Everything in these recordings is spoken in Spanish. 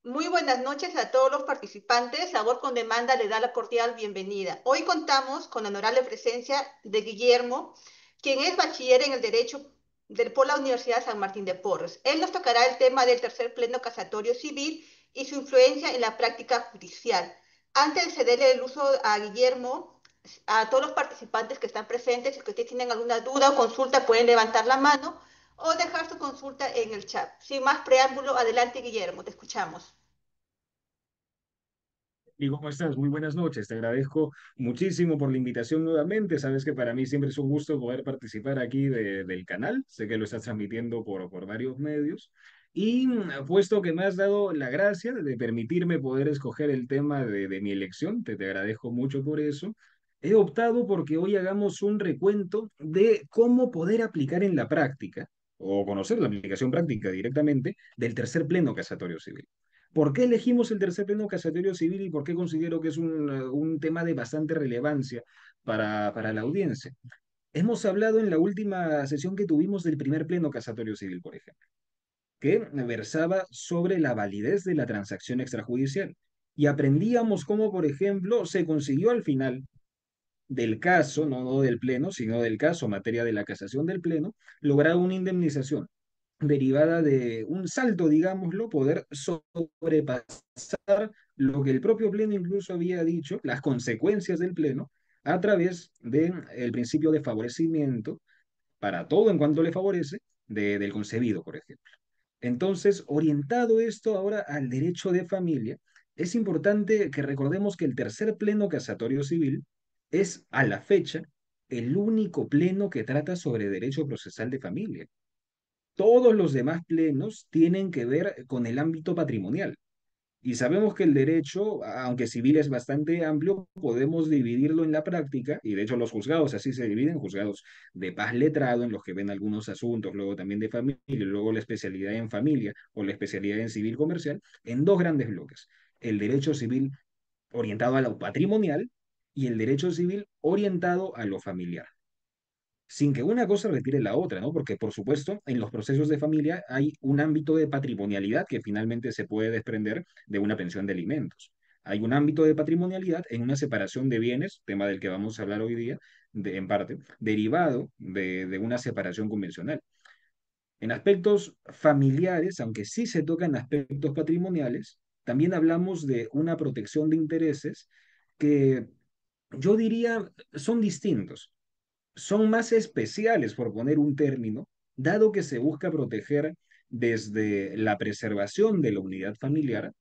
Muy buenas noches a todos los participantes. Labor con Demanda le da la cordial bienvenida. Hoy contamos con la honorable presencia de Guillermo, quien es bachiller en el Derecho por la Universidad San Martín de Porres. Él nos tocará el tema del tercer pleno casatorio civil y su influencia en la práctica judicial. Antes de cederle el uso a Guillermo, a todos los participantes que están presentes, si ustedes tienen alguna duda o consulta, pueden levantar la mano o dejar su consulta en el chat. Sin más preámbulo, adelante Guillermo, te escuchamos. ¿Y cómo estás? Muy buenas noches. Te agradezco muchísimo por la invitación nuevamente. Sabes que para mí siempre es un gusto poder participar aquí del canal. Sé que lo estás transmitiendo por varios medios. Y puesto que me has dado la gracia de permitirme poder escoger el tema de mi elección, te agradezco mucho por eso. He optado porque hoy hagamos un recuento de cómo poder aplicar en la práctica o conocer la aplicación práctica directamente del tercer pleno casatorio civil. ¿Por qué elegimos el tercer pleno casatorio civil y por qué considero que es un tema de bastante relevancia para la audiencia? Hemos hablado en la última sesión que tuvimos del primer pleno casatorio civil, por ejemplo, que versaba sobre la validez de la transacción extrajudicial. Y aprendíamos cómo, por ejemplo, se consiguió al final del caso, no del pleno, sino del caso, materia de la casación del pleno, lograr una indemnización derivada de un salto, digámoslo, poder sobrepasar lo que el propio Pleno incluso había dicho, las consecuencias del Pleno, a través del principio de favorecimiento para todo en cuanto le favorece del concebido, por ejemplo. Entonces, orientado esto ahora al derecho de familia, es importante que recordemos que el tercer pleno casatorio civil es a la fecha el único pleno que trata sobre derecho procesal de familia. Todos los demás plenos tienen que ver con el ámbito patrimonial. Y sabemos que el derecho, aunque civil es bastante amplio, podemos dividirlo en la práctica, y de hecho los juzgados así se dividen, juzgados de paz letrado, en los que ven algunos asuntos, luego también de familia, y luego la especialidad en familia o la especialidad en civil comercial, en dos grandes bloques. El derecho civil orientado a lo patrimonial y el derecho civil orientado a lo familiar sin que una cosa retire la otra, ¿no? Porque, por supuesto, en los procesos de familia hay un ámbito de patrimonialidad que finalmente se puede desprender de una pensión de alimentos. Hay un ámbito de patrimonialidad en una separación de bienes, tema del que vamos a hablar hoy día, en parte, derivado de una separación convencional. En aspectos familiares, aunque sí se tocan aspectos patrimoniales, también hablamos de una protección de intereses que yo diría son distintos, son más especiales, por poner un término, dado que se busca proteger desde la preservación de la unidad familiar,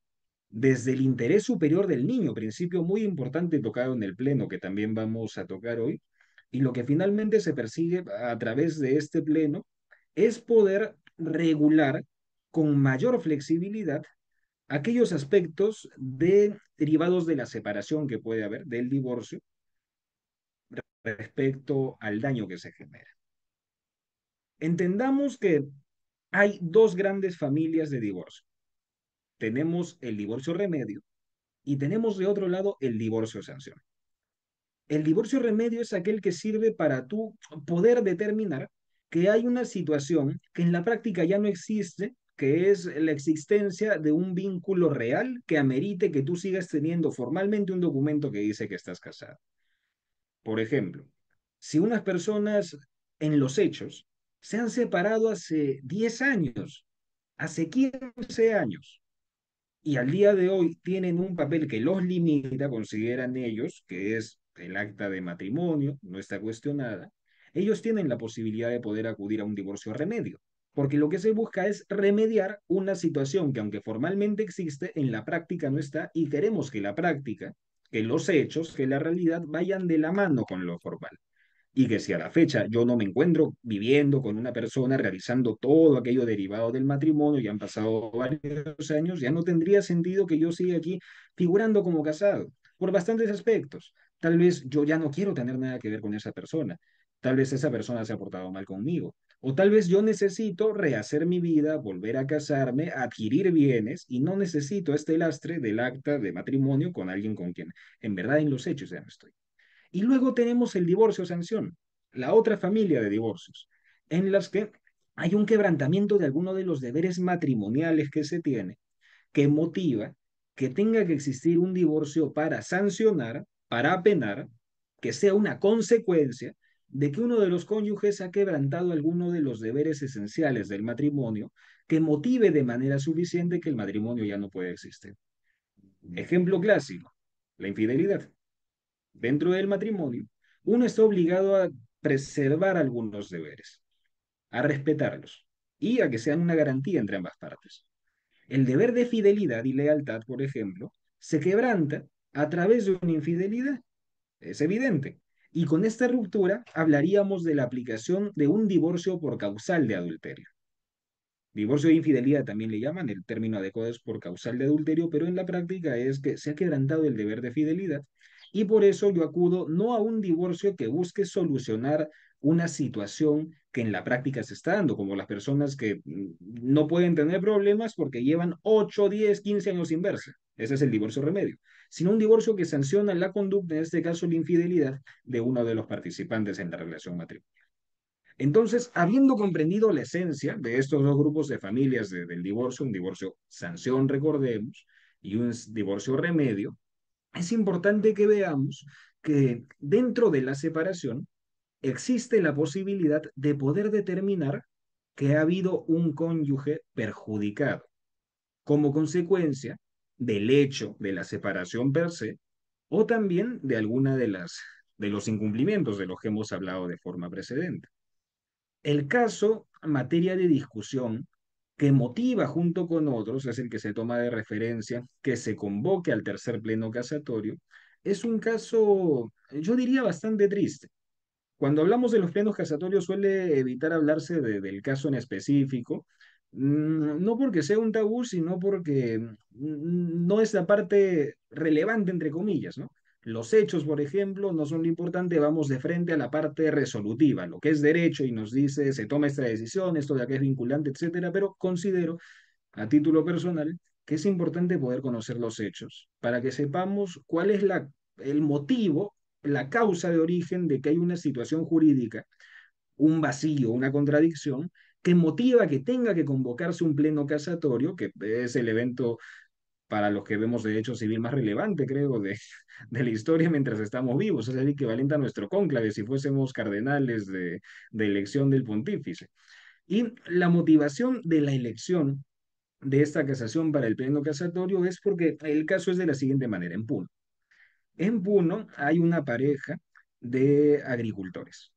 desde el interés superior del niño, principio muy importante tocado en el Pleno, que también vamos a tocar hoy, y lo que finalmente se persigue a través de este Pleno es poder regular con mayor flexibilidad aquellos aspectos derivados de la separación que puede haber, del divorcio, respecto al daño que se genera. Entendamos que hay dos grandes familias de divorcio. Tenemos el divorcio remedio y tenemos de otro lado el divorcio sanción. El divorcio remedio es aquel que sirve para tú poder determinar que hay una situación que en la práctica ya no existe, que es la existencia de un vínculo real que amerite que tú sigas teniendo formalmente un documento que dice que estás casado. Por ejemplo, si unas personas en los hechos se han separado hace 10 años, hace 15 años, y al día de hoy tienen un papel que los limita, consideran ellos, que es el acta de matrimonio, no está cuestionada, ellos tienen la posibilidad de poder acudir a un divorcio remedio, porque lo que se busca es remediar una situación que aunque formalmente existe, en la práctica no está y queremos que la práctica, que los hechos, que la realidad vayan de la mano con lo formal y que si a la fecha yo no me encuentro viviendo con una persona realizando todo aquello derivado del matrimonio, ya han pasado varios años, ya no tendría sentido que yo siga aquí figurando como casado, por bastantes aspectos. Tal vez yo ya no quiero tener nada que ver con esa persona, tal vez esa persona se ha portado mal conmigo, o tal vez yo necesito rehacer mi vida, volver a casarme, adquirir bienes y no necesito este lastre del acta de matrimonio con alguien con quien en verdad en los hechos ya no estoy. Y luego tenemos el divorcio sanción, la otra familia de divorcios, en las que hay un quebrantamiento de alguno de los deberes matrimoniales que se tiene, que motiva que tenga que existir un divorcio para sancionar, para apenar, que sea una consecuencia de que uno de los cónyuges ha quebrantado alguno de los deberes esenciales del matrimonio que motive de manera suficiente que el matrimonio ya no puede existir. Ejemplo clásico, la infidelidad. Dentro del matrimonio, uno está obligado a preservar algunos deberes, a respetarlos y a que sean una garantía entre ambas partes. El deber de fidelidad y lealtad, por ejemplo, se quebranta a través de una infidelidad. Es evidente. Y con esta ruptura hablaríamos de la aplicación de un divorcio por causal de adulterio. Divorcio de infidelidad también le llaman, el término adecuado es por causal de adulterio, pero en la práctica es que se ha quebrantado el deber de fidelidad y por eso yo acudo no a un divorcio que busque solucionar una situación que en la práctica se está dando, como las personas que no pueden tener problemas porque llevan 8, 10, 15 años sin verse. Ese es el divorcio remedio. Sino un divorcio que sanciona la conducta, en este caso la infidelidad, de uno de los participantes en la relación matrimonial. Entonces, habiendo comprendido la esencia de estos dos grupos de familias del divorcio, un divorcio sanción, recordemos, y un divorcio remedio, es importante que veamos que dentro de la separación existe la posibilidad de poder determinar que ha habido un cónyuge perjudicado como consecuencia del hecho de la separación per se o también de alguna de los incumplimientos de los que hemos hablado de forma precedente. El caso, materia de discusión, que motiva junto con otros, es el que se toma de referencia, que se convoque al tercer pleno casatorio, es un caso, yo diría, bastante triste. Cuando hablamos de los plenos casatorios suele evitar hablarse del caso en específico, no porque sea un tabú, sino porque no es la parte relevante, entre comillas, ¿no? Los hechos, por ejemplo, no son lo importante, vamos de frente a la parte resolutiva, lo que es derecho y nos dice, se toma esta decisión, esto de acá es vinculante, etcétera, pero considero a título personal que es importante poder conocer los hechos para que sepamos cuál es el motivo, la causa de origen de que hay una situación jurídica, un vacío, una contradicción que motiva que tenga que convocarse un pleno casatorio, que es el evento para los que vemos derecho civil más relevante, creo, de la historia mientras estamos vivos. Es el equivalente a nuestro cónclave si fuésemos cardenales de elección del pontífice. Y la motivación de la elección de esta casación para el pleno casatorio es porque el caso es de la siguiente manera, en Puno. En Puno hay una pareja de agricultores.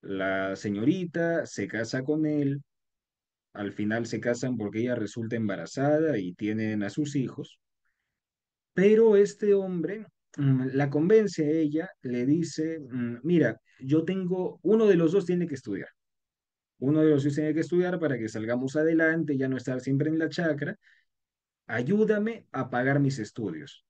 La señorita se casa con él, al final se casan porque ella resulta embarazada y tienen a sus hijos, pero este hombre la convence a ella, le dice, mira, yo tengo, uno de los dos tiene que estudiar. Uno de los dos tiene que estudiar para que salgamos adelante, ya no estar siempre en la chacra. Ayúdame a pagar mis estudios.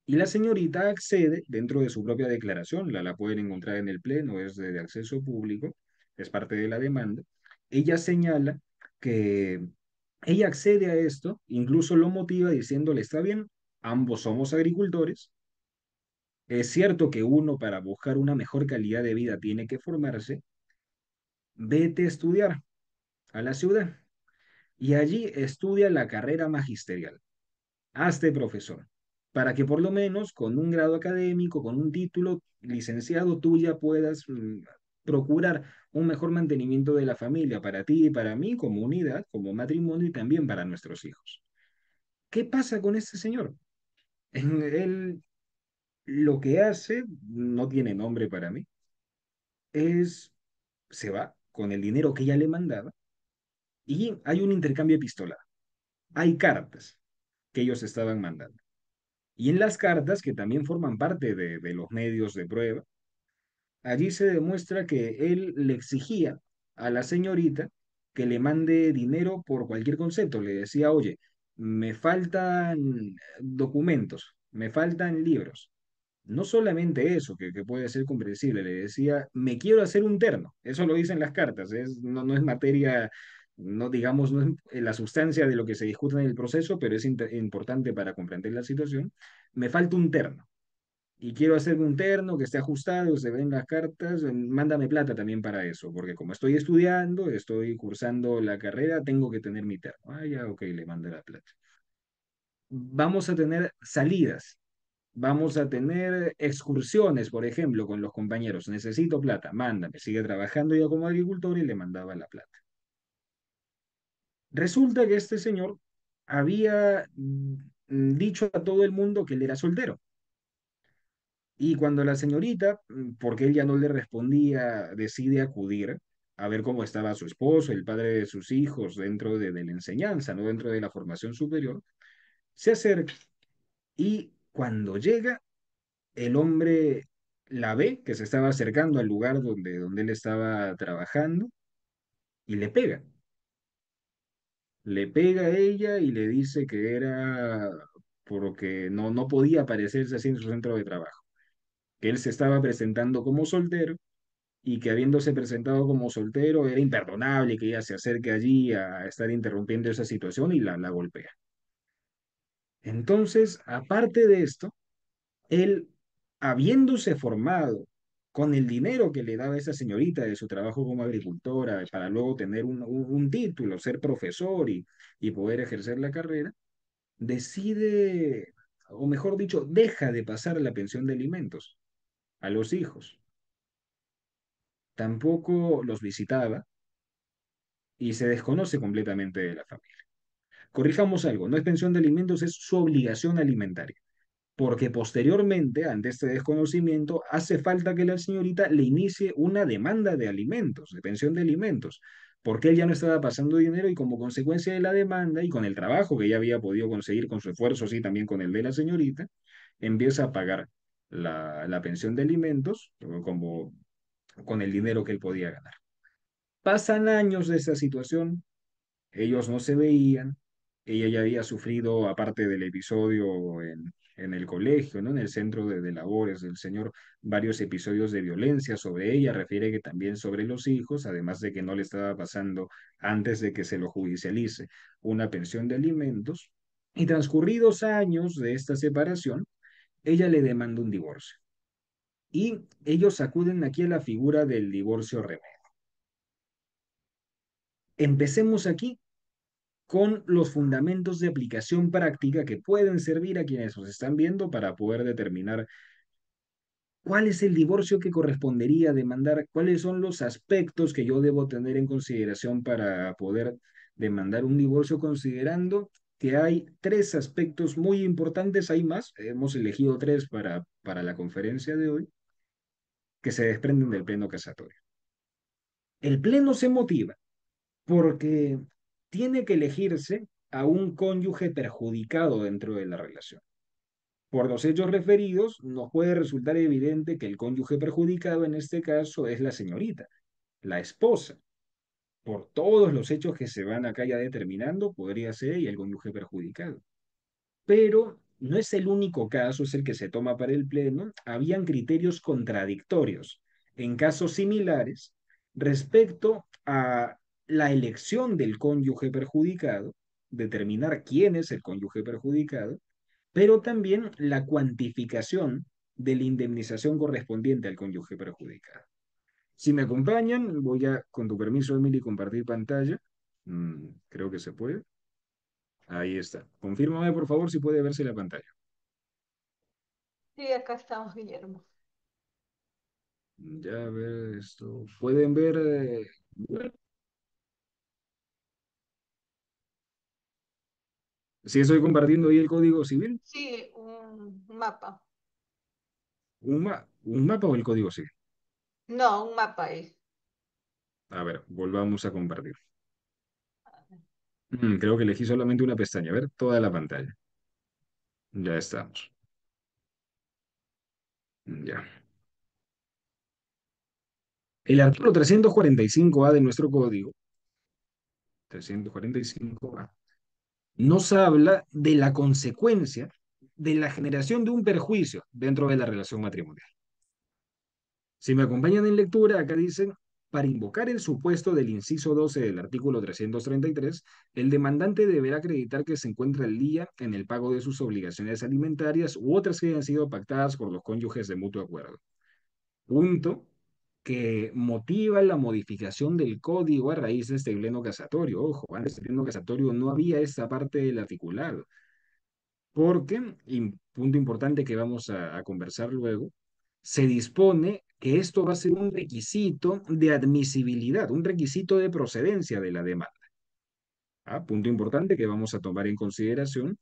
Y la señorita accede dentro de su propia declaración, la pueden encontrar en el pleno, es de acceso público, es parte de la demanda. Ella señala que ella accede a esto, incluso lo motiva diciéndole, está bien, ambos somos agricultores, es cierto que uno para buscar una mejor calidad de vida tiene que formarse, vete a estudiar a la ciudad y allí estudia la carrera magisterial. Hazte profesor, para que por lo menos con un grado académico, con un título licenciado, tú ya puedas procurar un mejor mantenimiento de la familia para ti y para mí como unidad, como matrimonio y también para nuestros hijos. ¿Qué pasa con este señor? Él lo que hace, no tiene nombre para mí, es se va con el dinero que ella le mandaba y hay un intercambio epistolar. Hay cartas que ellos estaban mandando. Y en las cartas, que también forman parte de los medios de prueba, allí se demuestra que él le exigía a la señorita que le mande dinero por cualquier concepto. Le decía, oye, me faltan documentos, me faltan libros. No solamente eso, que puede ser comprensible, le decía, me quiero hacer un terno. Eso lo dicen las cartas, no es materia, no digamos, no es la sustancia de lo que se discute en el proceso, pero es importante para comprender la situación. Me falta un terno y quiero hacerme un terno que esté ajustado, se ven las cartas, mándame plata también para eso, porque como estoy estudiando, estoy cursando la carrera, tengo que tener mi terno. Ah, ya, ok, le mando la plata. vamos a tener salidas, vamos a tener excursiones, por ejemplo, con los compañeros. Necesito plata, mándame. Sigue trabajando ya como agricultor y le mandaba la plata. Resulta que este señor había dicho a todo el mundo que él era soltero. Y cuando la señorita, porque él ya no le respondía, decide acudir a ver cómo estaba su esposo, el padre de sus hijos, dentro de la enseñanza, no dentro de la formación superior, se acerca y cuando llega, el hombre la ve que se estaba acercando al lugar donde él estaba trabajando y le pega. Le pega a ella y le dice que era porque no podía aparecerse así en su centro de trabajo, que él se estaba presentando como soltero y que habiéndose presentado como soltero era imperdonable que ella se acerque allí a estar interrumpiendo esa situación y la golpea. Entonces, aparte de esto, él, habiéndose formado con el dinero que le daba esa señorita de su trabajo como agricultora para luego tener un título, ser profesor y poder ejercer la carrera, decide, o mejor dicho, deja de pasar la pensión de alimentos a los hijos. Tampoco los visitaba y se desconoce completamente de la familia. Corrijamos algo, no es pensión de alimentos, es su obligación alimentaria, porque posteriormente, ante este desconocimiento, hace falta que la señorita le inicie una demanda de alimentos, de pensión de alimentos, porque él ya no estaba pasando dinero y como consecuencia de la demanda y con el trabajo que ya había podido conseguir con su esfuerzo, sí, también con el de la señorita, empieza a pagar la pensión de alimentos como con el dinero que él podía ganar. Pasan años de esa situación, ellos no se veían, ella ya había sufrido, aparte del episodio en el colegio, ¿no? En el centro de labores del señor, varios episodios de violencia sobre ella, refiere que también sobre los hijos, además de que no le estaba pasando antes de que se lo judicialice una pensión de alimentos. Y transcurridos años de esta separación, ella le demanda un divorcio. Y ellos acuden aquí a la figura del divorcio remedio. Empecemos aquí con los fundamentos de aplicación práctica que pueden servir a quienes nos están viendo para poder determinar cuál es el divorcio que correspondería demandar, cuáles son los aspectos que yo debo tener en consideración para poder demandar un divorcio, considerando que hay tres aspectos muy importantes, hay más, hemos elegido tres para la conferencia de hoy, que se desprenden del pleno casatorio. El pleno se motiva porque tiene que elegirse a un cónyuge perjudicado dentro de la relación. Por los hechos referidos, nos puede resultar evidente que el cónyuge perjudicado en este caso es la señorita, la esposa. Por todos los hechos que se van acá ya determinando, podría ser ella el cónyuge perjudicado. Pero no es el único caso, es el que se toma para el pleno. Habían criterios contradictorios en casos similares respecto a la elección del cónyuge perjudicado, determinar quién es el cónyuge perjudicado, pero también la cuantificación de la indemnización correspondiente al cónyuge perjudicado. Si me acompañan, voy a, con tu permiso, Emily, compartir pantalla. Creo que se puede. Ahí está. Confírmame, por favor, si puede verse la pantalla. Sí, acá estamos, Guillermo. Ya a ver esto. ¿Pueden ver si estoy compartiendo ahí el código civil? Sí, un mapa. ¿Un mapa o el código civil? No, un mapa es. A ver, volvamos a compartir. Creo que elegí solamente una pestaña. A ver, toda la pantalla. Ya estamos. Ya. El artículo 345A de nuestro código, 345A, nos habla de la consecuencia de la generación de un perjuicio dentro de la relación matrimonial. Si me acompañan en lectura, acá dicen, para invocar el supuesto del inciso 12 del artículo 333, el demandante deberá acreditar que se encuentra al día en el pago de sus obligaciones alimentarias u otras que hayan sido pactadas por los cónyuges de mutuo acuerdo. Punto que motiva la modificación del código a raíz de este pleno casatorio. Ojo, antes del pleno casatorio no había esta parte del articulado. porque, y punto importante que vamos a conversar luego, se dispone que esto va a ser un requisito de admisibilidad, un requisito de procedencia de la demanda. ¿Ah? Punto importante que vamos a tomar en consideración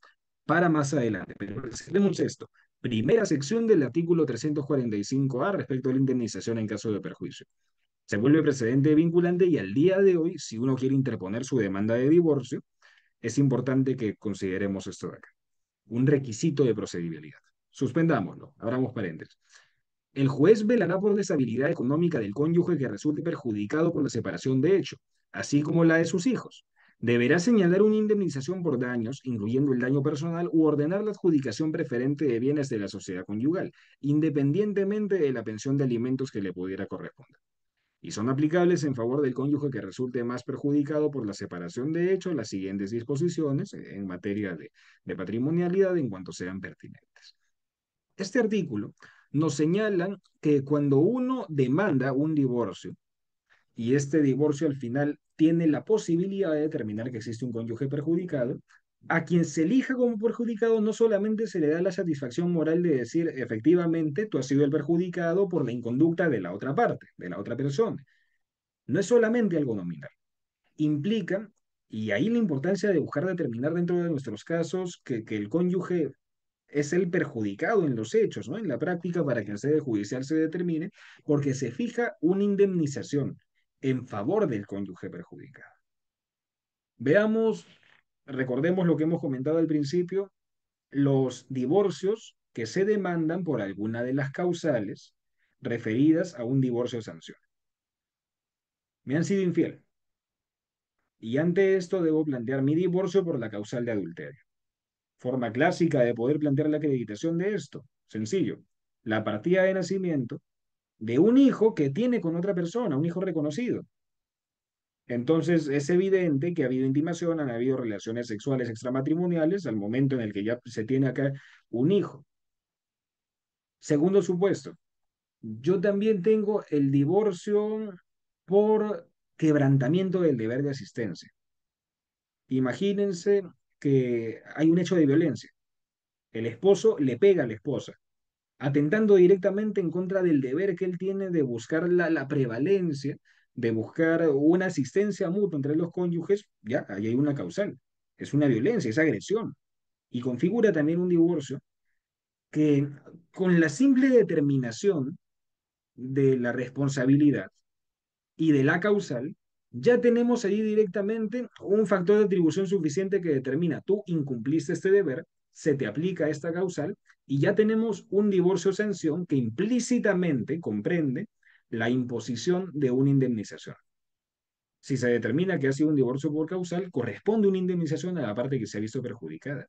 para más adelante. Pero recordemos esto. Primera sección del artículo 345A respecto a la indemnización en caso de perjuicio. Se vuelve precedente vinculante y al día de hoy, si uno quiere interponer su demanda de divorcio, es importante que consideremos esto de acá. Un requisito de procedibilidad. Suspendámoslo, abramos paréntesis. El juez velará por la estabilidad económica del cónyuge que resulte perjudicado por la separación de hecho, así como la de sus hijos. Deberá señalar una indemnización por daños, incluyendo el daño personal, u ordenar la adjudicación preferente de bienes de la sociedad conyugal, independientemente de la pensión de alimentos que le pudiera corresponder. Y son aplicables en favor del cónyuge que resulte más perjudicado por la separación de hecho las siguientes disposiciones en materia de patrimonialidad en cuanto sean pertinentes. Este artículo nos señala que cuando uno demanda un divorcio y este divorcio al final tiene la posibilidad de determinar que existe un cónyuge perjudicado, a quien se elija como perjudicado no solamente se le da la satisfacción moral de decir efectivamente tú has sido el perjudicado por la inconducta de la otra parte, de la otra persona. No es solamente algo nominal. Implica, y ahí la importancia de buscar determinar dentro de nuestros casos que el cónyuge es el perjudicado en los hechos, ¿no? En la práctica, para que en sede judicial se determine, porque se fija una indemnización en favor del cónyuge perjudicado. Veamos, recordemos lo que hemos comentado al principio, los divorcios que se demandan por alguna de las causales referidas a un divorcio de sanción. Me han sido infiel y ante esto debo plantear mi divorcio por la causal de adulterio. Forma clásica de poder plantear la acreditación de esto. Sencillo. La partida de nacimiento de un hijo que tiene con otra persona, un hijo reconocido. Entonces es evidente que ha habido intimación, han habido relaciones sexuales extramatrimoniales al momento en el que ya se tiene acá un hijo. Segundo supuesto, yo también tengo el divorcio por quebrantamiento del deber de asistencia. Imagínense que hay un hecho de violencia. El esposo le pega a la esposa, atentando directamente en contra del deber que él tiene de buscar la prevalencia, de buscar una asistencia mutua entre los cónyuges. Ya, ahí hay una causal. Es una violencia, es agresión. Y configura también un divorcio que, con la simple determinación de la responsabilidad y de la causal, ya tenemos ahí directamente un factor de atribución suficiente que determina: tú incumpliste este deber, se te aplica esta causal, y ya tenemos un divorcio sanción que implícitamente comprende la imposición de una indemnización. Si se determina que ha sido un divorcio por causal, corresponde una indemnización a la parte que se ha visto perjudicada.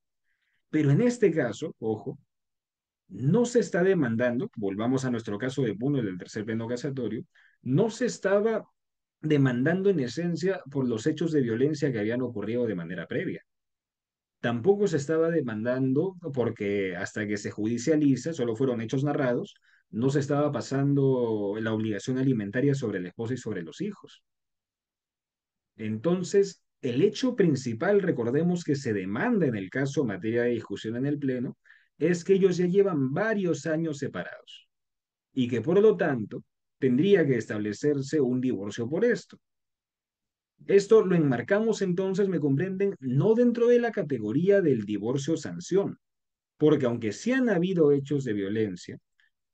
Pero en este caso, ojo, no se está demandando, volvamos a nuestro caso de Puno del tercer pleno casatorio, no se estaba demandando en esencia por los hechos de violencia que habían ocurrido de manera previa. Tampoco se estaba demandando porque hasta que se judicializa, solo fueron hechos narrados, no se estaba pasando la obligación alimentaria sobre la esposa y sobre los hijos. Entonces, el hecho principal, recordemos que se demanda en el caso materia de discusión en el Pleno, es que ellos ya llevan varios años separados y que por lo tanto tendría que establecerse un divorcio por esto. Esto lo enmarcamos entonces, me comprenden, no dentro de la categoría del divorcio sanción, porque aunque sí han habido hechos de violencia,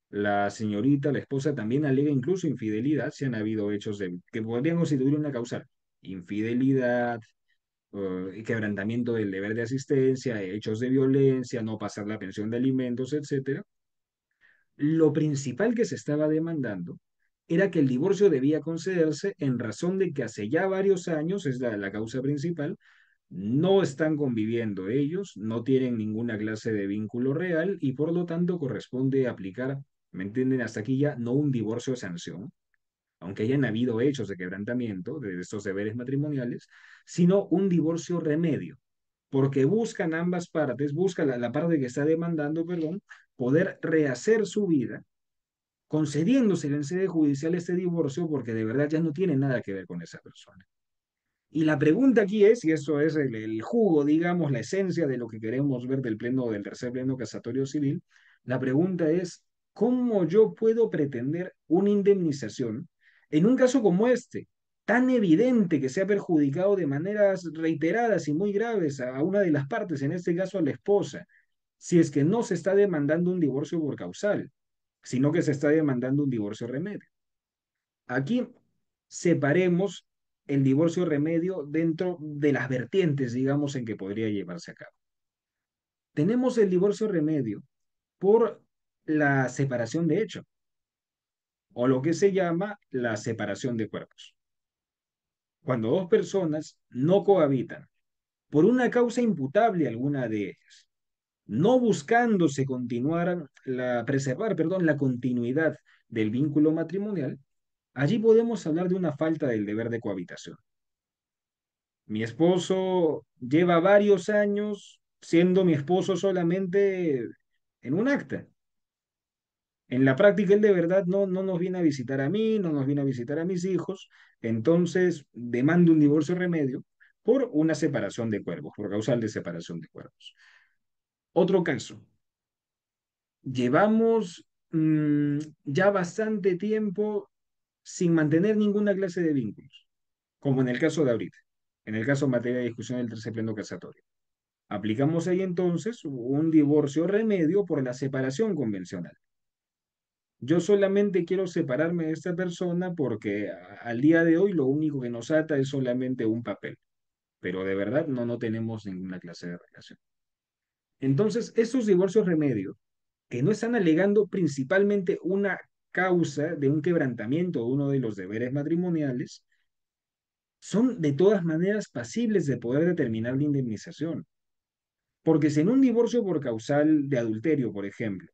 la señorita, la esposa, también alega incluso infidelidad, si han habido hechos que podrían constituir una causal. Infidelidad, quebrantamiento del deber de asistencia, hechos de violencia, no pasar la pensión de alimentos, etcétera. Lo principal que se estaba demandando era que el divorcio debía concederse en razón de que hace ya varios años, es la causa principal, no están conviviendo ellos, no tienen ninguna clase de vínculo real y por lo tanto corresponde aplicar, ¿me entienden? Hasta aquí ya no un divorcio de sanción, aunque hayan habido hechos de quebrantamiento de estos deberes matrimoniales, sino un divorcio remedio, porque buscan ambas partes, busca la parte que está demandando, perdón, poder rehacer su vida, concediéndose en sede judicial este divorcio porque de verdad ya no tiene nada que ver con esa persona. Y la pregunta aquí es, y eso es el jugo, digamos, la esencia de lo que queremos ver del pleno, del tercer pleno casatorio civil, la pregunta es, ¿cómo yo puedo pretender una indemnización en un caso como este, tan evidente que se ha perjudicado de maneras reiteradas y muy graves a una de las partes, en este caso a la esposa, si es que no se está demandando un divorcio por causal, sino que se está demandando un divorcio remedio? Aquí separemos el divorcio remedio dentro de las vertientes, digamos, en que podría llevarse a cabo. Tenemos el divorcio remedio por la separación de hecho, o lo que se llama la separación de cuerpos. Cuando dos personas no cohabitan por una causa imputable a alguna de ellas, no buscándose preservar, perdón, la continuidad del vínculo matrimonial, allí podemos hablar de una falta del deber de cohabitación. Mi esposo lleva varios años siendo mi esposo solamente en un acta. En la práctica, él de verdad no nos viene a visitar a mí, no nos viene a visitar a mis hijos, entonces demando un divorcio remedio por una separación de cuerpos, por causal de separación de cuerpos. Otro caso, llevamos ya bastante tiempo sin mantener ninguna clase de vínculos, como en el caso de ahorita, en el caso en materia de discusión del tercer pleno casatorio. Aplicamos ahí entonces un divorcio remedio por la separación convencional. Yo solamente quiero separarme de esta persona porque al día de hoy lo único que nos ata es solamente un papel, pero de verdad no tenemos ninguna clase de relación. Entonces, estos divorcios remedio, que no están alegando principalmente una causa de un quebrantamiento de uno de los deberes matrimoniales, son de todas maneras pasibles de poder determinar la indemnización. Porque si en un divorcio por causal de adulterio, por ejemplo,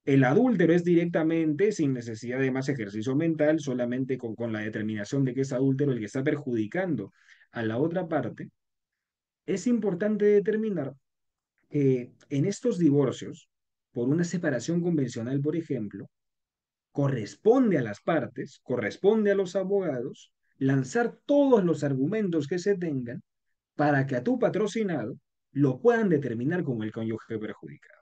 el adúltero es directamente, sin necesidad de más ejercicio mental, solamente con la determinación de que es adúltero el que está perjudicando a la otra parte, es importante determinar que en estos divorcios, por una separación convencional, por ejemplo, corresponde a las partes, corresponde a los abogados, lanzar todos los argumentos que se tengan para que a tu patrocinado lo puedan determinar como el cónyuge perjudicado.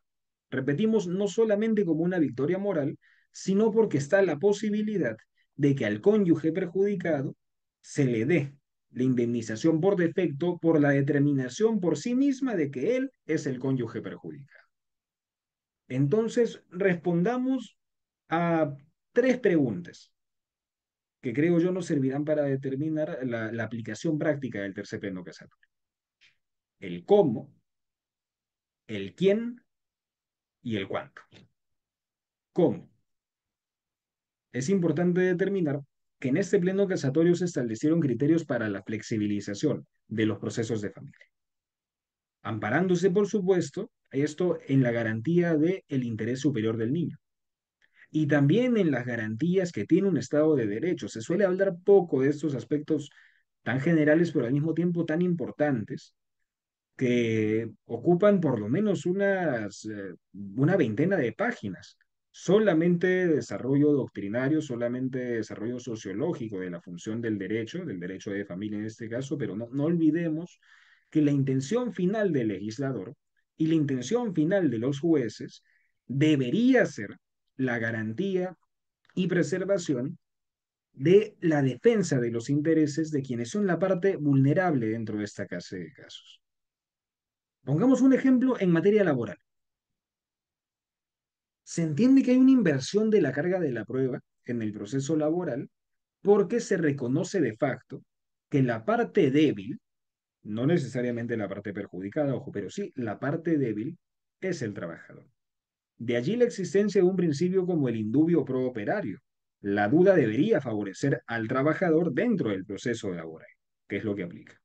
Repetimos, no solamente como una victoria moral, sino porque está la posibilidad de que al cónyuge perjudicado se le dé la indemnización por defecto por la determinación por sí misma de que él es el cónyuge perjudicado. Entonces, respondamos a tres preguntas que creo yo nos servirán para determinar la aplicación práctica del tercer pleno casatorio. El cómo, el quién y el cuánto. ¿Cómo? Es importante determinar que en este pleno casatorio se establecieron criterios para la flexibilización de los procesos de familia, amparándose, por supuesto, esto en la garantía del interés superior del niño y también en las garantías que tiene un Estado de Derecho. Se suele hablar poco de estos aspectos tan generales, pero al mismo tiempo tan importantes, que ocupan por lo menos una veintena de páginas. Solamente desarrollo doctrinario, solamente desarrollo sociológico de la función del derecho de familia en este caso, pero no olvidemos que la intención final del legislador y la intención final de los jueces debería ser la garantía y preservación de la defensa de los intereses de quienes son la parte vulnerable dentro de esta clase de casos. Pongamos un ejemplo en materia laboral. Se entiende que hay una inversión de la carga de la prueba en el proceso laboral porque se reconoce de facto que la parte débil, no necesariamente la parte perjudicada, ojo, pero sí la parte débil es el trabajador. De allí la existencia de un principio como el indubio pro operario. La duda debería favorecer al trabajador dentro del proceso laboral, que es lo que aplica.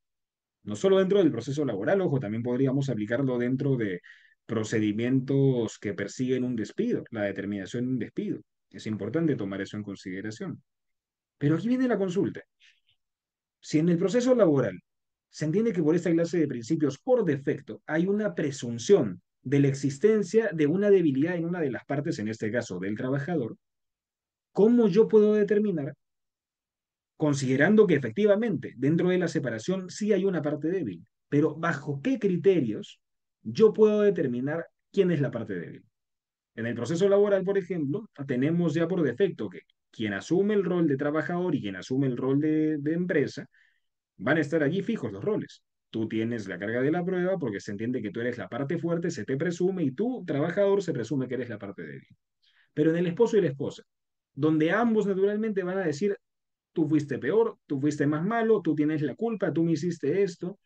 No solo dentro del proceso laboral, ojo, también podríamos aplicarlo dentro de procedimientos que persiguen un despido, la determinación de un despido. Es importante tomar eso en consideración. Pero aquí viene la consulta. Si en el proceso laboral se entiende que por esta clase de principios, por defecto, hay una presunción de la existencia de una debilidad en una de las partes, en este caso del trabajador, ¿cómo yo puedo determinar considerando que efectivamente dentro de la separación sí hay una parte débil, pero ¿bajo qué criterios yo puedo determinar quién es la parte débil? En el proceso laboral, por ejemplo, tenemos ya por defecto que quien asume el rol de trabajador y quien asume el rol de empresa van a estar allí fijos los roles. Tú tienes la carga de la prueba porque se entiende que tú eres la parte fuerte, se te presume, y tú, trabajador, se presume que eres la parte débil. Pero en el esposo y la esposa, donde ambos naturalmente van a decir, tú fuiste peor, tú fuiste más malo, tú tienes la culpa, tú me hiciste esto.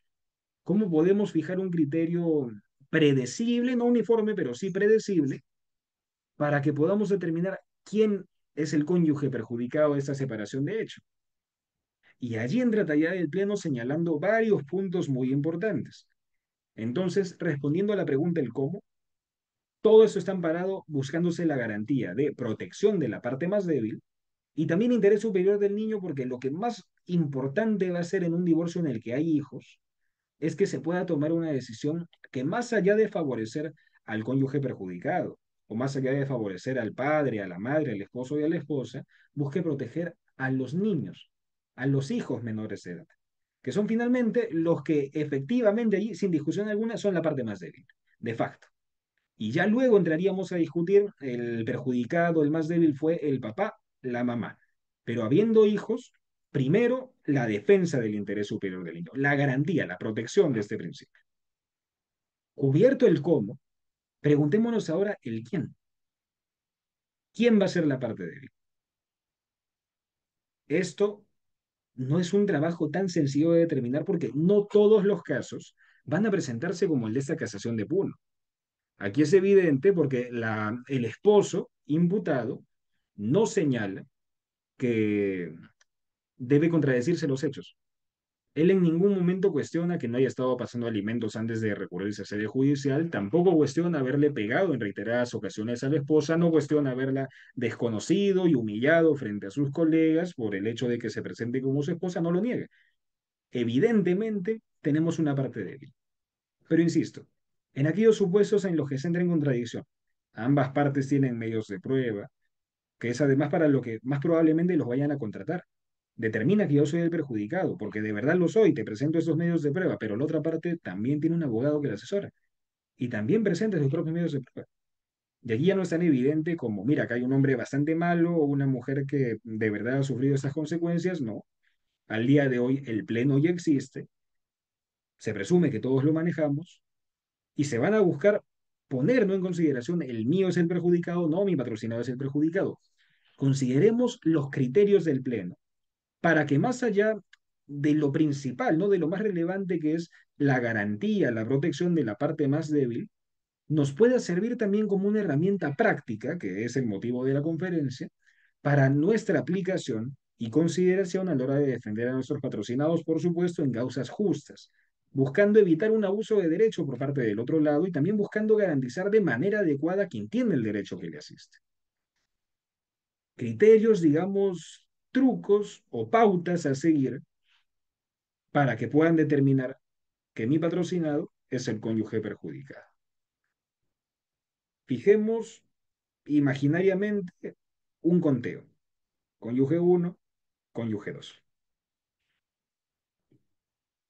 ¿Cómo podemos fijar un criterio predecible, no uniforme, pero sí predecible, para que podamos determinar quién es el cónyuge perjudicado de esta separación de hecho? Y allí entra tarea del Pleno señalando varios puntos muy importantes. Entonces, respondiendo a la pregunta del cómo, todo esto está amparado buscándose la garantía de protección de la parte más débil y también interés superior del niño, porque lo que más importante va a ser en un divorcio en el que hay hijos es que se pueda tomar una decisión que, más allá de favorecer al cónyuge perjudicado, o más allá de favorecer al padre, a la madre, al esposo y a la esposa, busque proteger a los niños, a los hijos menores de edad, que son finalmente los que efectivamente allí, sin discusión alguna, son la parte más débil, de facto. Y ya luego entraríamos a discutir el perjudicado, el más débil fue el papá, la mamá. Pero habiendo hijos, primero la defensa del interés superior del niño, la garantía, la protección de este principio. Cubierto el cómo, preguntémonos ahora el quién. ¿Quién va a ser la parte débil? Esto no es un trabajo tan sencillo de determinar porque no todos los casos van a presentarse como el de esta casación de Puno. Aquí es evidente porque el esposo imputado no señala que debe contradecirse los hechos. Él en ningún momento cuestiona que no haya estado pasando alimentos antes de recurrirse a sede judicial, tampoco cuestiona haberle pegado en reiteradas ocasiones a la esposa, no cuestiona haberla desconocido y humillado frente a sus colegas por el hecho de que se presente como su esposa, no lo niega. Evidentemente, tenemos una parte débil. Pero insisto, en aquellos supuestos en los que se entra en contradicción, ambas partes tienen medios de prueba, que es además para lo que más probablemente los vayan a contratar. Determina que yo soy el perjudicado, porque de verdad lo soy, te presento esos medios de prueba, pero la otra parte también tiene un abogado que la asesora y también presenta sus propios medios de prueba. Y aquí ya no es tan evidente como, mira, acá hay un hombre bastante malo o una mujer que de verdad ha sufrido esas consecuencias, no. Al día de hoy el pleno ya existe, se presume que todos lo manejamos y se van a buscar poner no en consideración el mío es el perjudicado, no, mi patrocinado es el perjudicado. Consideremos los criterios del pleno para que, más allá de lo principal, ¿no? De lo más relevante, que es la garantía, la protección de la parte más débil, nos pueda servir también como una herramienta práctica, que es el motivo de la conferencia, para nuestra aplicación y consideración a la hora de defender a nuestros patrocinados, por supuesto, en causas justas, buscando evitar un abuso de derecho por parte del otro lado y también buscando garantizar de manera adecuada a quien tiene el derecho que le asiste. Criterios, digamos, trucos o pautas a seguir para que puedan determinar que mi patrocinado es el cónyuge perjudicado. Fijemos imaginariamente un conteo. Cónyuge uno, cónyuge 2.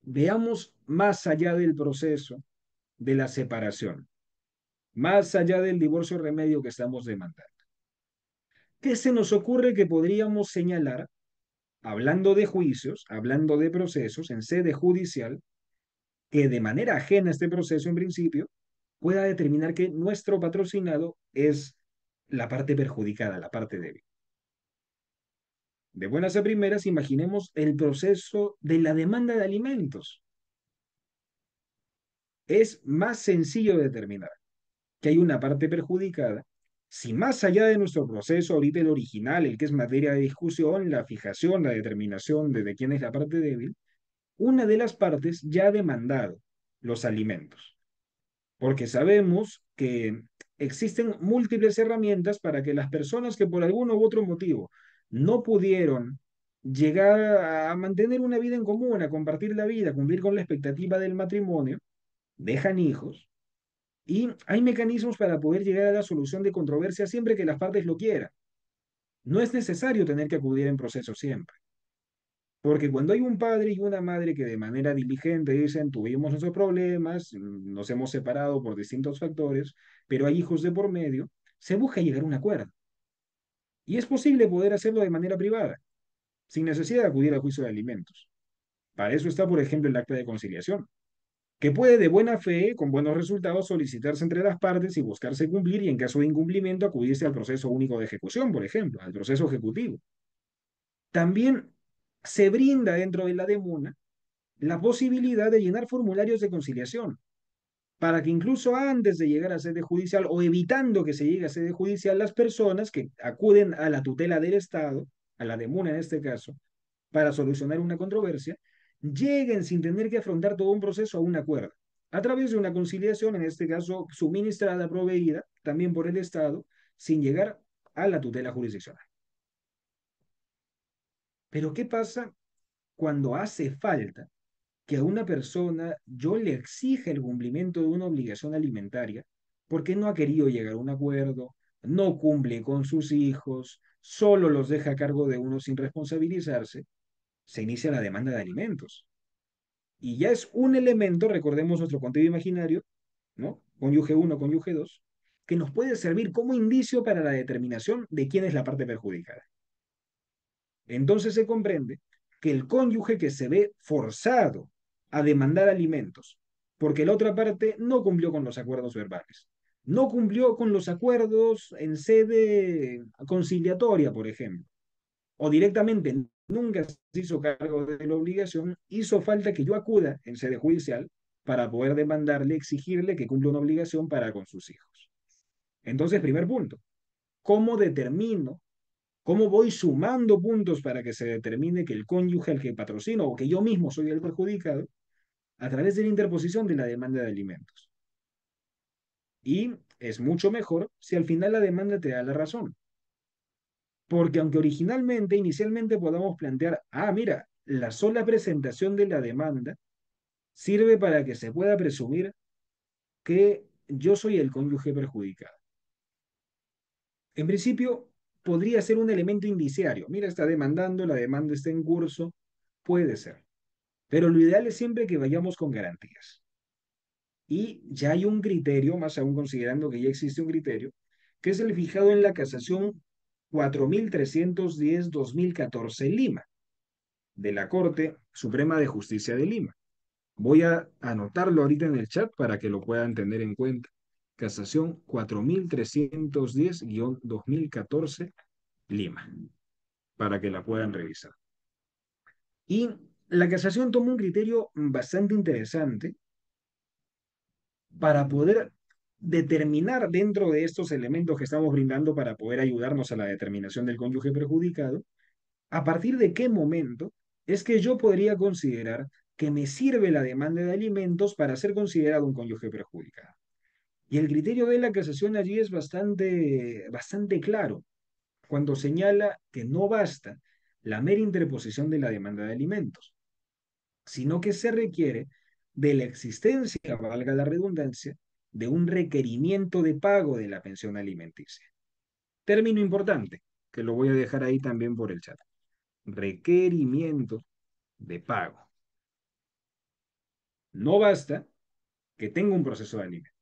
Veamos más allá del proceso de la separación, más allá del divorcio remedio que estamos demandando. ¿Qué se nos ocurre que podríamos señalar, hablando de juicios, hablando de procesos en sede judicial, que de manera ajena a este proceso en principio pueda determinar que nuestro patrocinado es la parte perjudicada, la parte débil? De buenas a primeras, imaginemos el proceso de la demanda de alimentos. Es más sencillo determinar que hay una parte perjudicada si, más allá de nuestro proceso, ahorita el original, el que es materia de discusión, la fijación, la determinación de quién es la parte débil, una de las partes ya ha demandado los alimentos, porque sabemos que existen múltiples herramientas para que las personas que por algún u otro motivo no pudieron llegar a mantener una vida en común, a compartir la vida, a cumplir con la expectativa del matrimonio, dejan hijos y hay mecanismos para poder llegar a la solución de controversia siempre que las partes lo quieran. No es necesario tener que acudir en proceso siempre. Porque cuando hay un padre y una madre que de manera diligente dicen, tuvimos nuestros problemas, nos hemos separado por distintos factores, pero hay hijos de por medio, se busca llegar a un acuerdo. Y es posible poder hacerlo de manera privada, sin necesidad de acudir al juicio de alimentos. Para eso está, por ejemplo, el acta de conciliación, que puede de buena fe, con buenos resultados, solicitarse entre las partes y buscarse cumplir, y en caso de incumplimiento, acudirse al proceso único de ejecución, por ejemplo, al proceso ejecutivo. También se brinda dentro de la demanda la posibilidad de llenar formularios de conciliación, para que incluso antes de llegar a sede judicial o evitando que se llegue a sede judicial, las personas que acuden a la tutela del Estado, a la demuna en este caso, para solucionar una controversia, lleguen sin tener que afrontar todo un proceso a un acuerdo, a través de una conciliación, en este caso suministrada, proveída también por el Estado, sin llegar a la tutela jurisdiccional. Pero ¿qué pasa cuando hace falta que a una persona yo le exija el cumplimiento de una obligación alimentaria porque no ha querido llegar a un acuerdo, no cumple con sus hijos, solo los deja a cargo de uno sin responsabilizarse? Se inicia la demanda de alimentos. Y ya es un elemento, recordemos nuestro contenido imaginario, ¿no? Cónyuge uno, cónyuge 2, que nos puede servir como indicio para la determinación de quién es la parte perjudicada. Entonces se comprende que el cónyuge que se ve forzado a demandar alimentos porque la otra parte no cumplió con los acuerdos verbales, no cumplió con los acuerdos en sede conciliatoria, por ejemplo, o directamente nunca se hizo cargo de la obligación, hizo falta que yo acuda en sede judicial para poder demandarle, exigirle que cumpla una obligación para con sus hijos. Entonces, primer punto, ¿cómo determino? ¿Cómo voy sumando puntos para que se determine que el cónyuge al que patrocino o que yo mismo soy el perjudicado? A través de la interposición de la demanda de alimentos. Y es mucho mejor si al final la demanda te da la razón. Porque aunque originalmente, inicialmente podamos plantear, mira, la sola presentación de la demanda sirve para que se pueda presumir que yo soy el cónyuge perjudicado. En principio, podría ser un elemento indiciario. Mira, está demandando, la demanda está en curso, puede ser. Pero lo ideal es siempre que vayamos con garantías. Y ya hay un criterio, más aún considerando que ya existe un criterio, que es el fijado en la casación 4310-2014 Lima, de la Corte Suprema de Justicia de Lima. Voy a anotarlo ahorita en el chat para que lo puedan tener en cuenta. Casación 4310-2014 Lima, para que la puedan revisar. Y la casación toma un criterio bastante interesante para poder determinar dentro de estos elementos que estamos brindando para poder ayudarnos a la determinación del cónyuge perjudicado, a partir de qué momento es que yo podría considerar que me sirve la demanda de alimentos para ser considerado un cónyuge perjudicado. Y el criterio de la casación allí es bastante claro, cuando señala que no basta la mera interposición de la demanda de alimentos, sino que se requiere de la existencia, valga la redundancia, de un requerimiento de pago de la pensión alimenticia. Término importante, que lo voy a dejar ahí también por el chat. Requerimiento de pago. No basta que tenga un proceso de alimentos.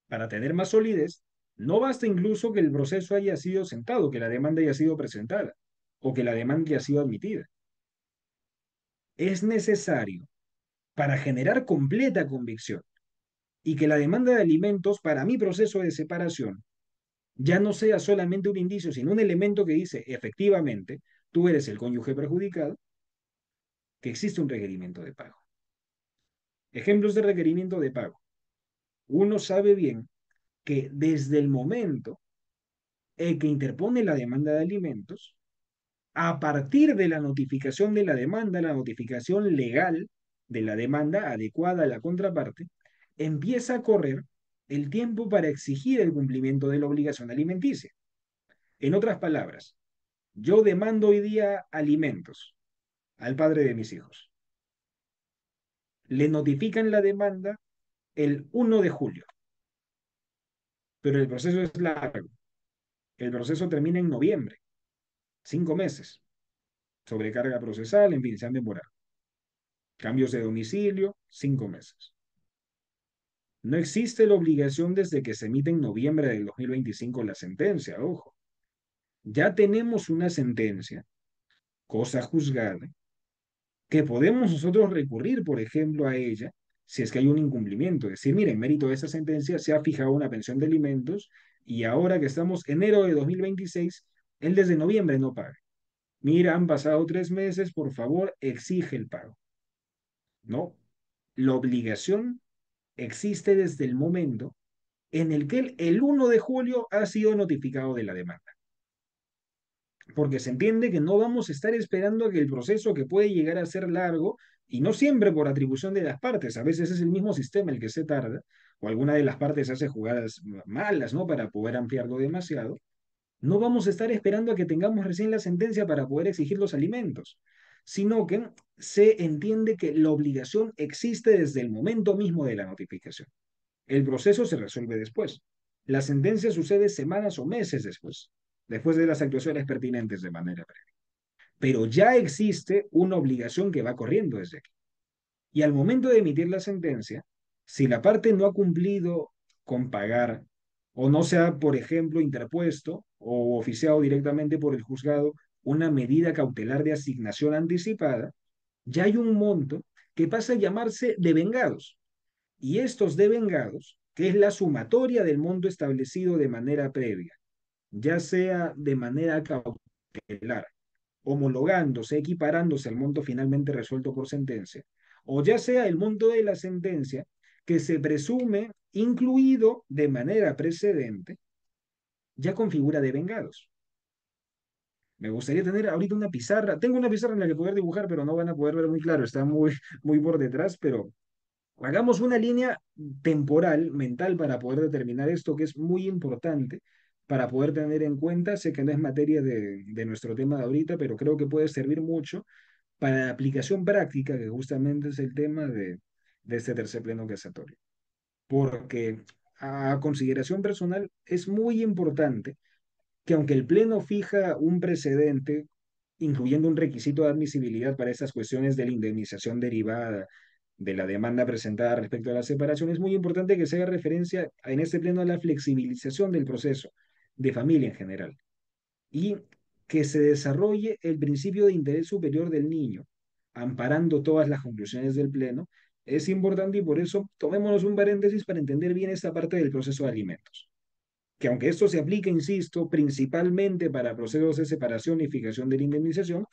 Para tener más solidez, no basta incluso que el proceso haya sido sentado, que la demanda haya sido presentada o que la demanda haya sido admitida. Es necesario, para generar completa convicción y que la demanda de alimentos para mi proceso de separación ya no sea solamente un indicio, sino un elemento que dice, efectivamente, tú eres el cónyuge perjudicado, que existe un requerimiento de pago. Ejemplos de requerimiento de pago. Uno sabe bien que desde el momento en que interpone la demanda de alimentos, a partir de la notificación de la demanda, la notificación legal de la demanda adecuada a la contraparte, empieza a correr el tiempo para exigir el cumplimiento de la obligación alimenticia. En otras palabras, yo demando hoy día alimentos al padre de mis hijos. Le notifican la demanda el 1 de julio, pero el proceso es largo. El proceso termina en noviembre, 5 meses. sobrecarga procesal, en fin, se han demorado. Cambios de domicilio, 5 meses. No existe la obligación desde que se emite en noviembre del 2025 la sentencia, ojo. Ya tenemos una sentencia, cosa juzgada, que podemos nosotros recurrir, por ejemplo, a ella si es que hay un incumplimiento. Decir, mire, en mérito de esa sentencia se ha fijado una pensión de alimentos y ahora que estamos enero de 2026, él desde noviembre no paga. Mira, han pasado 3 meses, por favor, exige el pago. No, la obligación existe desde el momento en el que él, el 1 de julio ha sido notificado de la demanda. Porque se entiende que no vamos a estar esperando a que el proceso, que puede llegar a ser largo, y no siempre por atribución de las partes, a veces es el mismo sistema el que se tarda, o alguna de las partes hace jugadas malas, ¿no? Para poder ampliarlo demasiado. No vamos a estar esperando a que tengamos recién la sentencia para poder exigir los alimentos, sino que se entiende que la obligación existe desde el momento mismo de la notificación. El proceso se resuelve después. La sentencia sucede semanas o meses después de las actuaciones pertinentes de manera previa. Pero ya existe una obligación que va corriendo desde aquí. Y al momento de emitir la sentencia, si la parte no ha cumplido con pagar o no se ha, por ejemplo, interpuesto o oficiado directamente por el juzgado una medida cautelar de asignación anticipada, ya hay un monto que pasa a llamarse devengados. Y estos devengados, que es la sumatoria del monto establecido de manera previa, ya sea de manera cautelar, homologándose, equiparándose al monto finalmente resuelto por sentencia, o ya sea el monto de la sentencia que se presume incluido de manera precedente, ya configura devengados. Me gustaría tener ahorita una pizarra. Tengo una pizarra en la que poder dibujar, pero no van a poder ver muy claro. Está muy, muy por detrás, pero hagamos una línea temporal, mental, para poder determinar esto que es muy importante, para poder tener en cuenta. Sé que no es materia de nuestro tema de ahorita, pero creo que puede servir mucho para la aplicación práctica, que justamente es el tema de este tercer pleno casatorio. Porque a consideración personal es muy importante que aunque el pleno fija un precedente, incluyendo un requisito de admisibilidad para estas cuestiones de la indemnización derivada de la demanda presentada respecto a la separación, es muy importante que se haga referencia en este pleno a la flexibilización del proceso de familia en general y que se desarrolle el principio de interés superior del niño, amparando todas las conclusiones del pleno. Es importante y por eso tomémonos un paréntesis para entender bien esta parte del proceso de alimentos, que aunque esto se aplique, insisto, principalmente para procesos de separación y fijación de la indemnización,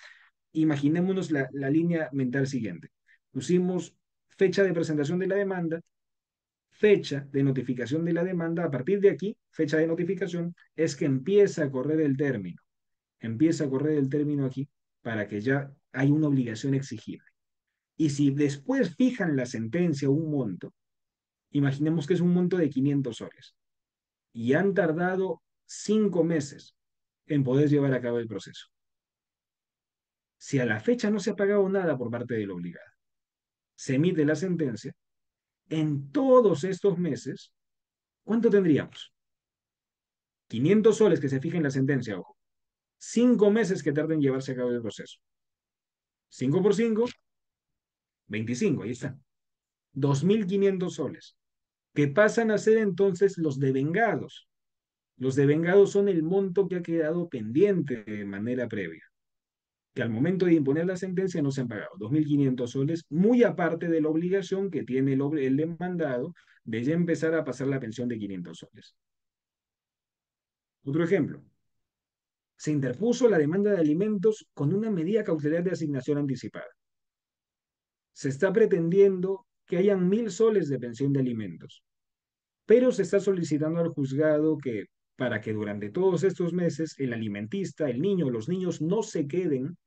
imaginémonos la línea mental siguiente. Pusimos fecha de presentación de la demanda, fecha de notificación de la demanda. A partir de aquí, fecha de notificación, es que empieza a correr el término. Empieza a correr el término aquí para que ya hay una obligación exigible. Y si después fijan la sentencia un monto, imaginemos que es un monto de 500 soles y han tardado 5 meses en poder llevar a cabo el proceso. Si a la fecha no se ha pagado nada por parte del obligado, se emite la sentencia, en todos estos meses, ¿cuánto tendríamos? 500 soles que se fija en la sentencia, ojo. 5 meses que tarden en llevarse a cabo el proceso. 5 por 5, 25, ahí está. 2.500 soles, que pasan a ser entonces los devengados. Los devengados son el monto que ha quedado pendiente de manera previa, que al momento de imponer la sentencia no se han pagado. 2.500 soles, muy aparte de la obligación que tiene el demandado de ya empezar a pasar la pensión de 500 soles. Otro ejemplo. Se interpuso la demanda de alimentos con una medida cautelar de asignación anticipada. Se está pretendiendo que hayan 1.000 soles de pensión de alimentos, pero se está solicitando al juzgado que para que durante todos estos meses el alimentista, el niño, los niños no se queden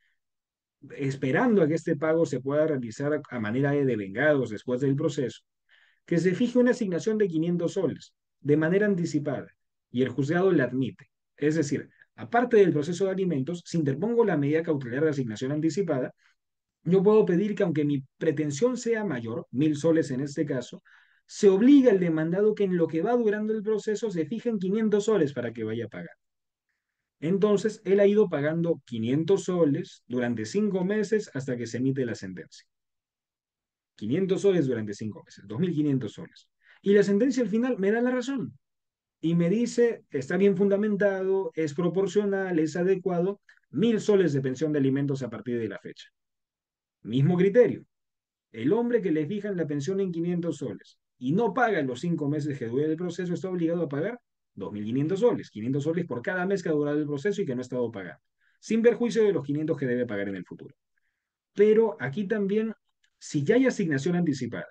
esperando a que este pago se pueda realizar a manera de devengados después del proceso, que se fije una asignación de 500 soles de manera anticipada y el juzgado la admite. Es decir, aparte del proceso de alimentos, si interpongo la medida cautelar de asignación anticipada, yo puedo pedir que aunque mi pretensión sea mayor, 1.000 soles en este caso, se obliga al demandado que en lo que va durando el proceso se fijen 500 soles para que vaya a pagar. Entonces, él ha ido pagando 500 soles durante 5 meses hasta que se emite la sentencia. 500 soles durante 5 meses, 2.500 soles. Y la sentencia al final me da la razón y me dice, está bien fundamentado, es proporcional, es adecuado, 1.000 soles de pensión de alimentos a partir de la fecha. Mismo criterio. El hombre que le fijan la pensión en 500 soles y no paga en los 5 meses que dure el proceso está obligado a pagar 2.500 soles, 500 soles por cada mes que ha durado el proceso y que no ha estado pagando, sin perjuicio de los 500 que debe pagar en el futuro. Pero aquí también, si ya hay asignación anticipada,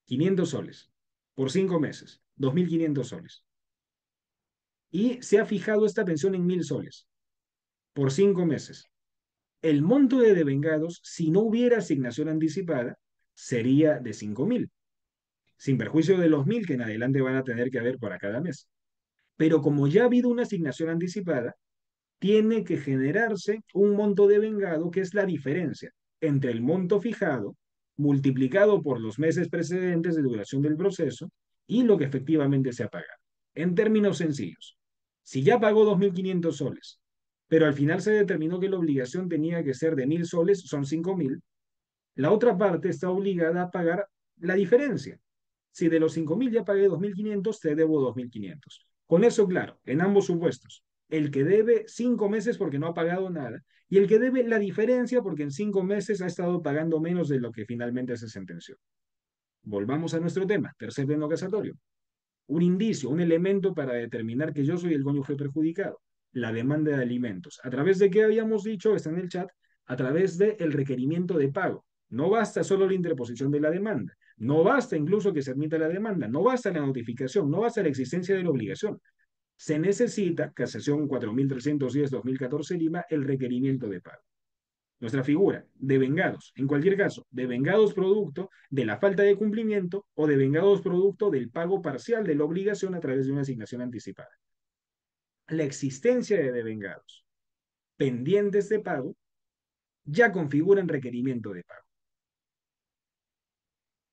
500 soles por 5 meses, 2.500 soles, y se ha fijado esta pensión en 1.000 soles por 5 meses, el monto de devengados, si no hubiera asignación anticipada, sería de 5.000, sin perjuicio de los 1.000 que en adelante van a tener que haber para cada mes. Pero como ya ha habido una asignación anticipada, tiene que generarse un monto de vengado que es la diferencia entre el monto fijado multiplicado por los meses precedentes de duración del proceso y lo que efectivamente se ha pagado. En términos sencillos, si ya pagó 2.500 soles, pero al final se determinó que la obligación tenía que ser de 1.000 soles, son 5.000, la otra parte está obligada a pagar la diferencia. Si de los 5.000 ya pagué 2.500, te debo 2.500. Con eso, claro, en ambos supuestos, el que debe 5 meses porque no ha pagado nada y el que debe la diferencia porque en 5 meses ha estado pagando menos de lo que finalmente se sentenció. Volvamos a nuestro tema, tercer pleno casatorio. Un indicio, un elemento para determinar que yo soy el cónyuge perjudicado, la demanda de alimentos. ¿A través de qué habíamos dicho? Está en el chat, a través del requerimiento de pago. No basta solo la interposición de la demanda, no basta incluso que se admita la demanda, no basta la notificación, no basta la existencia de la obligación. Se necesita, casación 4310-2014 Lima, el requerimiento de pago. Nuestra figura, devengados, en cualquier caso, devengados producto de la falta de cumplimiento o devengados producto del pago parcial de la obligación a través de una asignación anticipada. La existencia de devengados pendientes de pago ya configuran requerimiento de pago.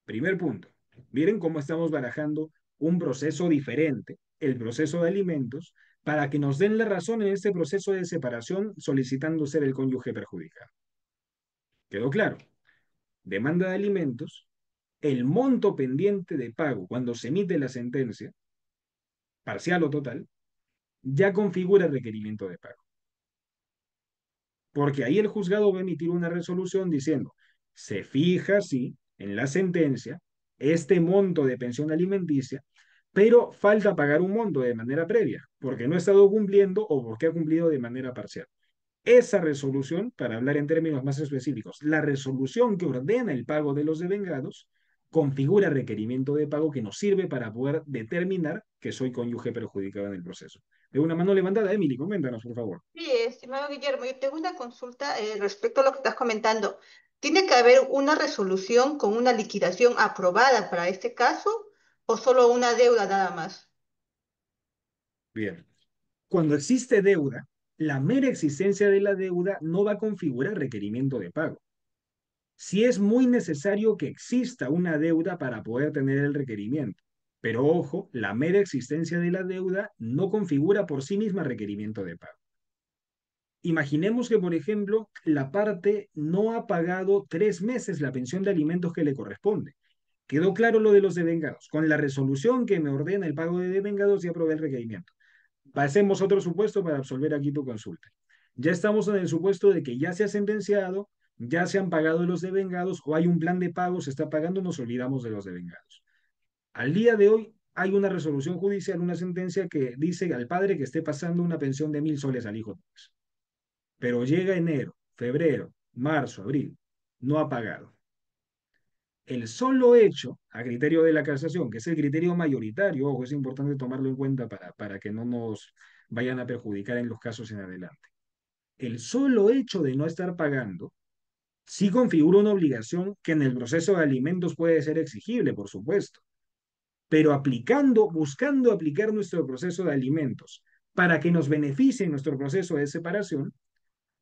Primer punto. Miren cómo estamos barajando un proceso diferente, el proceso de alimentos, para que nos den la razón en este proceso de separación solicitando ser el cónyuge perjudicado. ¿Quedó claro? Demanda de alimentos, el monto pendiente de pago cuando se emite la sentencia, parcial o total, ya configura el requerimiento de pago. Porque ahí el juzgado va a emitir una resolución diciendo, se fija, sí, en la sentencia, este monto de pensión alimenticia, pero falta pagar un monto de manera previa, porque no ha estado cumpliendo o porque ha cumplido de manera parcial. Esa resolución, para hablar en términos más específicos, la resolución que ordena el pago de los devengados, configura requerimiento de pago que nos sirve para poder determinar que soy cónyuge perjudicado en el proceso. De una mano levantada, Emily, coméntanos, por favor. Sí, estimado Guillermo, yo tengo una consulta respecto a lo que estás comentando. ¿Tiene que haber una resolución con una liquidación aprobada para este caso o solo una deuda nada más? Bien. Cuando existe deuda, la mera existencia de la deuda no va a configurar requerimiento de pago. Sí es muy necesario que exista una deuda para poder tener el requerimiento. Pero ojo, la mera existencia de la deuda no configura por sí misma requerimiento de pago. Imaginemos que, por ejemplo, la parte no ha pagado 3 meses la pensión de alimentos que le corresponde. Quedó claro lo de los devengados. Con la resolución que me ordena el pago de devengados ya aprobé el requerimiento. Pasemos a otro supuesto para absolver aquí tu consulta. Ya estamos en el supuesto de que ya se ha sentenciado, ya se han pagado los devengados o hay un plan de pago, se está pagando, nos olvidamos de los devengados. Al día de hoy hay una resolución judicial, una sentencia que dice al padre que esté pasando una pensión de 1.000 soles al hijo. Pero llega enero, febrero, marzo, abril, no ha pagado. El solo hecho, a criterio de la casación, que es el criterio mayoritario, ojo, es importante tomarlo en cuenta para que no nos vayan a perjudicar en los casos en adelante. El solo hecho de no estar pagando sí configura una obligación que en el proceso de alimentos puede ser exigible, por supuesto, pero buscando aplicar nuestro proceso de alimentos para que nos beneficie en nuestro proceso de separación,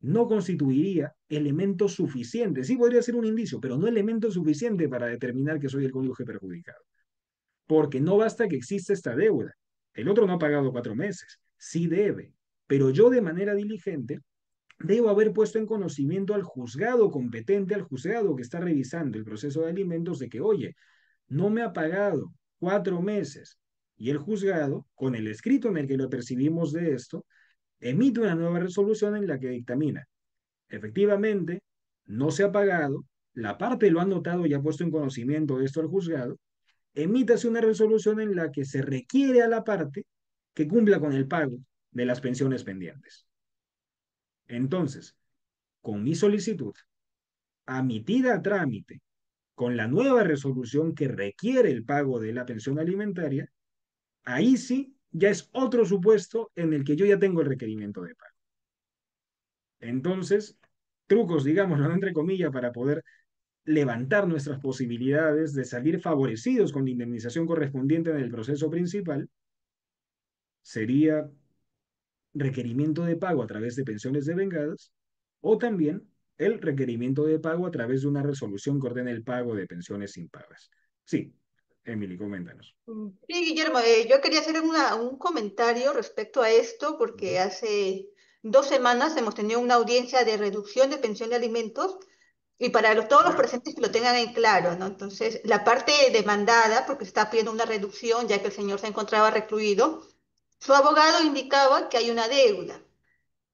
no constituiría elemento suficiente. Sí podría ser un indicio, pero no elemento suficiente para determinar que soy el cónyuge perjudicado. Porque no basta que exista esta deuda. El otro no ha pagado 4 meses, sí debe. pero yo de manera diligente debo haber puesto en conocimiento al juzgado competente, al juzgado que está revisando el proceso de alimentos, de que, oye, no me ha pagado 4 meses. Y el juzgado, con el escrito en el que lo percibimos de esto, emite una nueva resolución en la que dictamina, efectivamente, no se ha pagado, la parte lo ha notado y ha puesto en conocimiento de esto al juzgado, emítase una resolución en la que se requiere a la parte que cumpla con el pago de las pensiones pendientes. Entonces, con mi solicitud, admitida a trámite, con la nueva resolución que requiere el pago de la pensión alimentaria, ahí sí ya es otro supuesto en el que yo ya tengo el requerimiento de pago. Entonces, trucos, digámoslo entre comillas, para poder levantar nuestras posibilidades de salir favorecidos con la indemnización correspondiente en el proceso principal, sería requerimiento de pago a través de pensiones devengadas o también el requerimiento de pago a través de una resolución que ordene el pago de pensiones impagas. Sí, Emily, coméntanos. Sí, Guillermo, yo quería hacer un comentario respecto a esto porque Ujú. hace 2 semanas hemos tenido una audiencia de reducción de pensión de alimentos y para todos los presentes que lo tengan en claro, ¿no? Entonces, la parte demandada, porque se está pidiendo una reducción ya que el señor se encontraba recluido, su abogado indicaba que hay una deuda.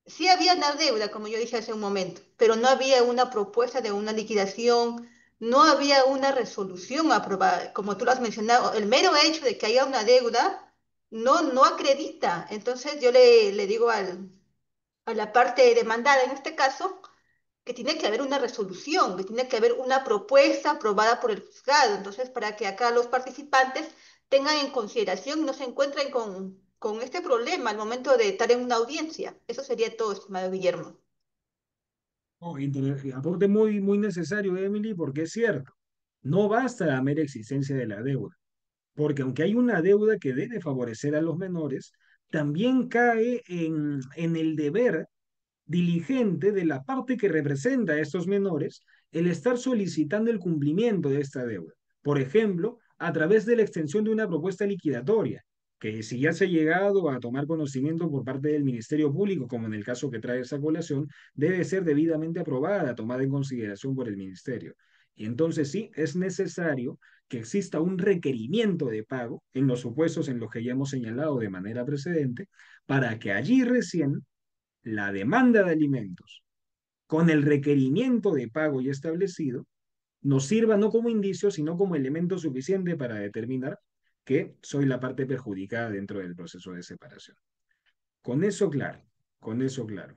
Sí había una deuda, como yo dije hace un momento, pero no había una propuesta de una liquidación, no había una resolución aprobada. Como tú lo has mencionado, el mero hecho de que haya una deuda no acredita. Entonces yo le digo a la parte demandada, en este caso, que tiene que haber una resolución, que tiene que haber una propuesta aprobada por el juzgado. Entonces, para que acá los participantes tengan en consideración y no se encuentren con este problema al momento de estar en una audiencia. Eso sería todo, estimado Guillermo. Oh, aporte muy, muy necesario, Emily, porque es cierto, no basta la mera existencia de la deuda, porque aunque hay una deuda que debe favorecer a los menores, también cae en el deber diligente de la parte que representa a estos menores el estar solicitando el cumplimiento de esta deuda. Por ejemplo, a través de la extensión de una propuesta liquidatoria, que si ya se ha llegado a tomar conocimiento por parte del Ministerio Público, como en el caso que trae esa colación, debe ser debidamente aprobada, tomada en consideración por el Ministerio. Y entonces sí, es necesario que exista un requerimiento de pago en los supuestos en los que ya hemos señalado de manera precedente, para que allí recién la demanda de alimentos con el requerimiento de pago ya establecido nos sirva no como indicio, sino como elemento suficiente para determinar que soy la parte perjudicada dentro del proceso de separación. Con eso claro, con eso claro.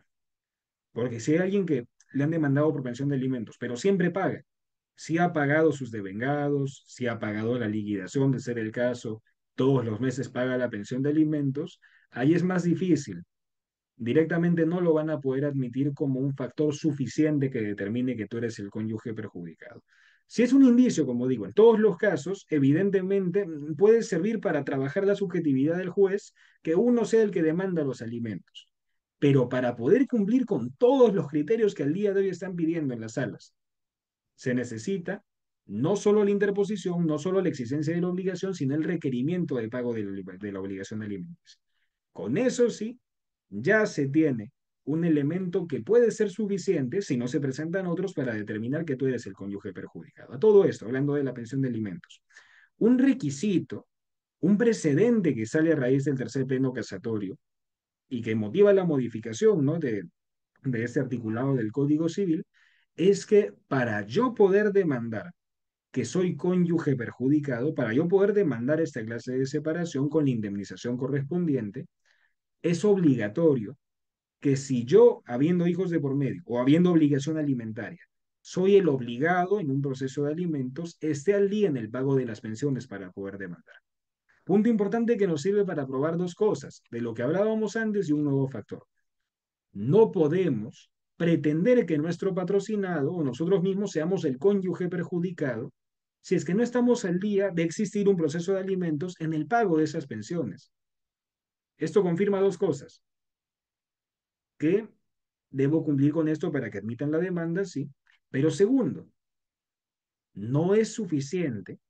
Porque si hay alguien que le han demandado por pensión de alimentos, pero siempre paga, si ha pagado sus devengados, si ha pagado la liquidación, de ser el caso, todos los meses paga la pensión de alimentos, ahí es más difícil, directamente no lo van a poder admitir como un factor suficiente que determine que tú eres el cónyuge perjudicado. Si es un indicio, como digo, en todos los casos, evidentemente puede servir para trabajar la subjetividad del juez que uno sea el que demanda los alimentos. Pero para poder cumplir con todos los criterios que al día de hoy están pidiendo en las salas, se necesita no solo la interposición, no solo la existencia de la obligación, sino el requerimiento de pago de la obligación de alimentos. Con eso sí, ya se tiene un elemento que puede ser suficiente, si no se presentan otros, para determinar que tú eres el cónyuge perjudicado. A todo esto, hablando de la pensión de alimentos. Un requisito, un precedente que sale a raíz del tercer pleno casatorio y que motiva la modificación, ¿no?, de este articulado del Código Civil, es que para yo poder demandar que soy cónyuge perjudicado, para yo poder demandar esta clase de separación con la indemnización correspondiente, es obligatorio que si yo, habiendo hijos de por medio o habiendo obligación alimentaria, soy el obligado en un proceso de alimentos, esté al día en el pago de las pensiones para poder demandar. Punto importante que nos sirve para probar dos cosas, de lo que hablábamos antes y un nuevo factor. No podemos pretender que nuestro patrocinado o nosotros mismos seamos el cónyuge perjudicado si es que no estamos al día de existir un proceso de alimentos en el pago de esas pensiones. Esto confirma dos cosas, que debo cumplir con esto para que admitan la demanda, sí, pero segundo, no es suficiente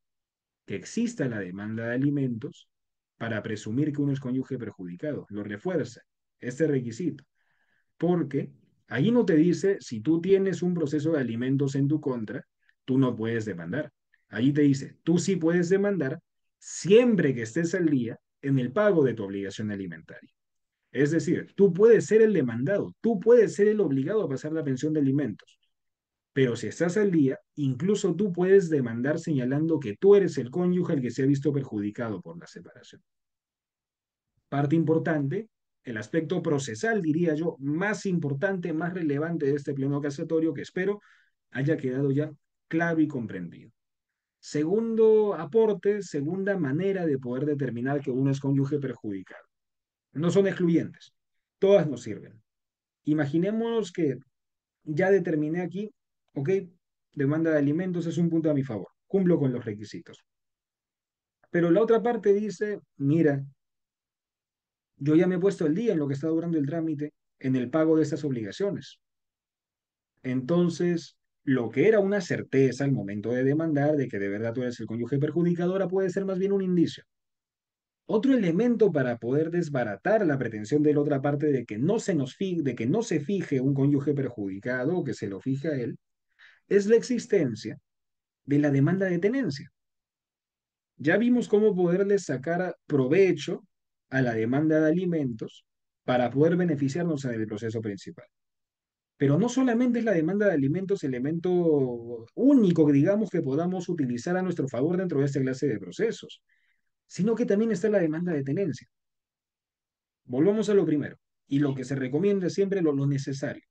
que exista la demanda de alimentos para presumir que uno es cónyuge perjudicado, lo refuerza. este requisito, porque ahí no te dice si tú tienes un proceso de alimentos en tu contra, tú no puedes demandar. Ahí te dice, tú sí puedes demandar siempre que estés al día en el pago de tu obligación alimentaria. Es decir, tú puedes ser el demandado, tú puedes ser el obligado a pasar la pensión de alimentos, pero si estás al día, incluso tú puedes demandar señalando que tú eres el cónyuge el que se ha visto perjudicado por la separación. Parte importante, el aspecto procesal, diría yo, más importante, más relevante de este pleno casatorio que espero haya quedado ya claro y comprendido. Segundo aporte, segunda manera de poder determinar que uno es cónyuge perjudicado. No son excluyentes, todas nos sirven. Imaginemos que ya determiné aquí, ok, demanda de alimentos es un punto a mi favor, cumplo con los requisitos. Pero la otra parte dice, mira, yo ya me he puesto el día en lo que está durando el trámite en el pago de estas obligaciones. Entonces, lo que era una certeza al momento de demandar de que de verdad tú eres el cónyuge perjudicadora puede ser más bien un indicio. Otro elemento para poder desbaratar la pretensión de la otra parte de que no se nos fije, de que no se fije un cónyuge perjudicado o que se lo fije a él, es la existencia de la demanda de tenencia. Ya vimos cómo poderle sacar provecho a la demanda de alimentos para poder beneficiarnos en el proceso principal. Pero no solamente es la demanda de alimentos elemento único, digamos, que podamos utilizar a nuestro favor dentro de esta clase de procesos, sino que también está la demanda de tenencia. Volvamos a lo primero, y lo que se recomienda es siempre lo necesario.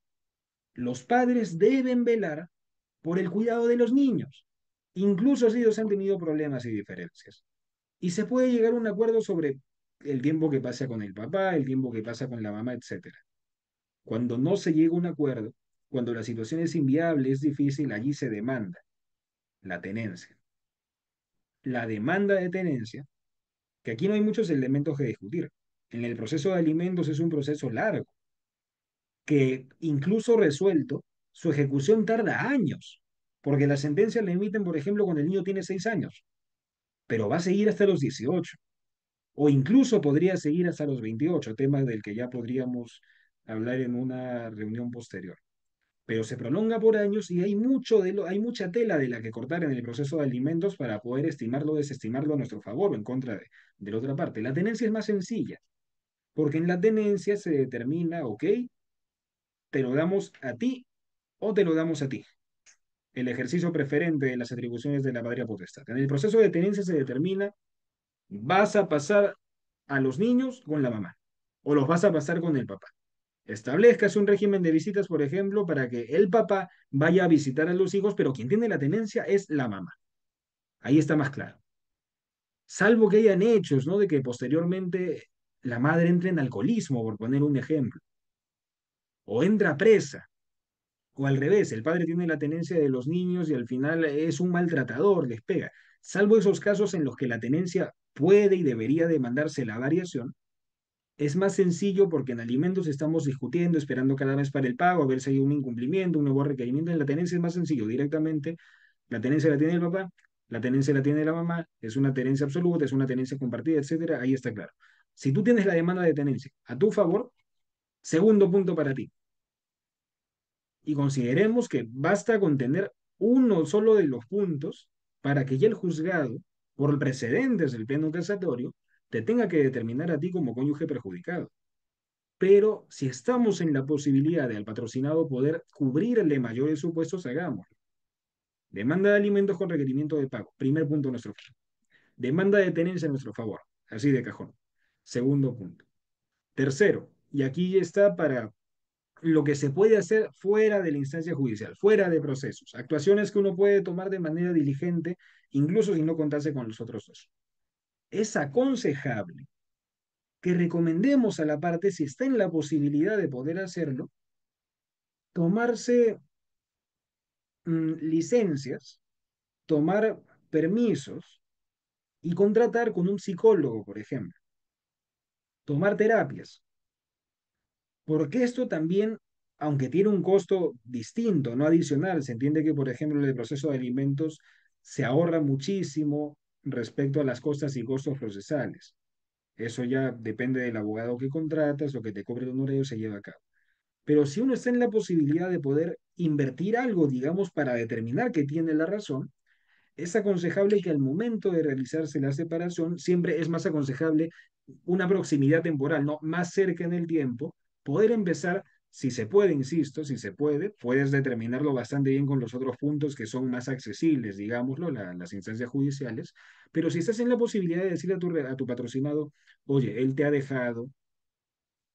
Los padres deben velar por el cuidado de los niños, incluso si ellos han tenido problemas y diferencias. Y se puede llegar a un acuerdo sobre el tiempo que pasa con el papá, el tiempo que pasa con la mamá, etcétera. Cuando no se llega a un acuerdo, cuando la situación es inviable, es difícil, allí se demanda la tenencia. La demanda de tenencia, que aquí no hay muchos elementos que discutir. En el proceso de alimentos es un proceso largo, que incluso resuelto, su ejecución tarda años, porque la sentencia la emiten, por ejemplo, cuando el niño tiene 6 años, pero va a seguir hasta los 18, o incluso podría seguir hasta los 28, tema del que ya podríamos hablar en una reunión posterior. Pero se prolonga por años y hay mucha tela de la que cortar en el proceso de alimentos para poder estimarlo o desestimarlo a nuestro favor o en contra de la otra parte. La tenencia es más sencilla, porque en la tenencia se determina, ok, te lo damos a ti o te lo damos a ti. El ejercicio preferente de las atribuciones de la patria potestad. En el proceso de tenencia se determina, vas a pasar a los niños con la mamá o los vas a pasar con el papá. Establezcas un régimen de visitas, por ejemplo, para que el papá vaya a visitar a los hijos, pero quien tiene la tenencia es la mamá. Ahí está más claro. Salvo que hayan hechos, ¿no? De que posteriormente la madre entre en alcoholismo, por poner un ejemplo, o entra presa, o al revés, el padre tiene la tenencia de los niños y al final es un maltratador, les pega. Salvo esos casos en los que la tenencia puede y debería demandarse la variación, es más sencillo porque en alimentos estamos discutiendo, esperando cada mes para el pago, a ver si hay un incumplimiento, un nuevo requerimiento. En la tenencia es más sencillo, directamente la tenencia la tiene el papá, la tenencia la tiene la mamá, es una tenencia absoluta, es una tenencia compartida, etcétera, ahí está claro. Si tú tienes la demanda de tenencia a tu favor, segundo punto para ti. Y consideremos que basta con tener uno solo de los puntos para que ya el juzgado, por precedentes del pleno casatorio, te tenga que determinar a ti como cónyuge perjudicado. Pero si estamos en la posibilidad de al patrocinado poder cubrirle mayores supuestos, hagámoslo. Demanda de alimentos con requerimiento de pago. Primer punto a nuestro favor. Demanda de tenencia a nuestro favor. Así de cajón. Segundo punto. Tercero, y aquí está para lo que se puede hacer fuera de la instancia judicial, fuera de procesos. Actuaciones que uno puede tomar de manera diligente, incluso si no contase con los otros dos. Es aconsejable que recomendemos a la parte, si está en la posibilidad de poder hacerlo, tomarse licencias, tomar permisos y contratar con un psicólogo, por ejemplo, tomar terapias, porque esto también, aunque tiene un costo distinto, no adicional, se entiende que, por ejemplo, en el proceso de alimentos se ahorra muchísimo respecto a las costas y costos procesales. Eso ya depende del abogado que contratas, lo que te cobre el honorario se lleva a cabo. Pero si uno está en la posibilidad de poder invertir algo, digamos, para determinar que tiene la razón, es aconsejable que al momento de realizarse la separación, siempre es más aconsejable una proximidad temporal, ¿no? Más cerca en el tiempo, poder empezar, si se puede, insisto, si se puede, puedes determinarlo bastante bien con los otros puntos que son más accesibles, digámoslo, las instancias judiciales, pero si estás en la posibilidad de decirle a tu patrocinado, oye, él te ha dejado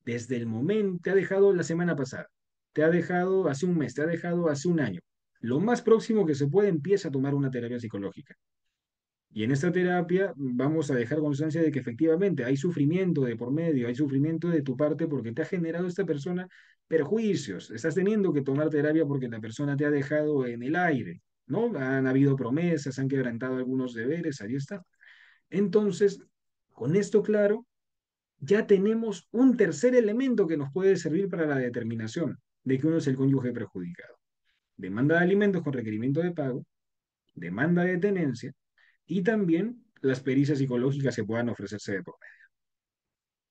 desde el momento, te ha dejado la semana pasada, te ha dejado hace un mes, te ha dejado hace un año. Lo más próximo que se puede empieza a tomar una terapia psicológica. Y en esta terapia vamos a dejar constancia de que efectivamente hay sufrimiento de por medio, hay sufrimiento de tu parte porque te ha generado esta persona perjuicios. Estás teniendo que tomar terapia porque la persona te ha dejado en el aire, ¿no? Han habido promesas, han quebrantado algunos deberes, ahí está. Entonces, con esto claro, ya tenemos un tercer elemento que nos puede servir para la determinación de que uno es el cónyuge perjudicado. Demanda de alimentos con requerimiento de pago, demanda de tenencia y también las pericias psicológicas que puedan ofrecerse de por medio.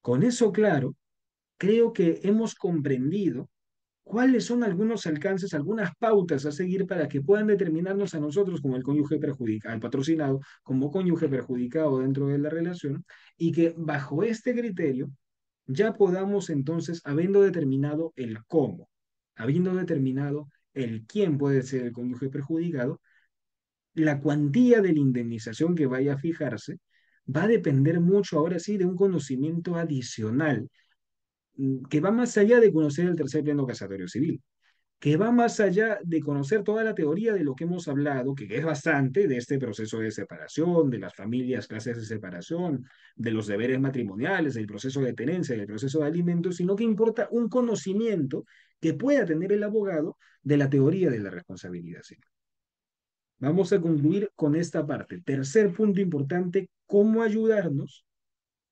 Con eso claro, creo que hemos comprendido cuáles son algunos alcances, algunas pautas a seguir para que puedan determinarnos a nosotros como el cónyuge perjudicado, al patrocinado, como cónyuge perjudicado dentro de la relación, y que bajo este criterio ya podamos entonces, habiendo determinado el cómo, habiendo determinado el quién puede ser el cónyuge perjudicado, la cuantía de la indemnización que vaya a fijarse va a depender mucho ahora sí de un conocimiento adicional que va más allá de conocer el tercer pleno casatorio civil, que va más allá de conocer toda la teoría de lo que hemos hablado, que es bastante de este proceso de separación, de las familias, clases de separación, de los deberes matrimoniales, del proceso de tenencia, del proceso de alimentos, sino que importa un conocimiento que pueda tener el abogado de la teoría de la responsabilidad civil. Vamos a concluir con esta parte. Tercer punto importante, cómo ayudarnos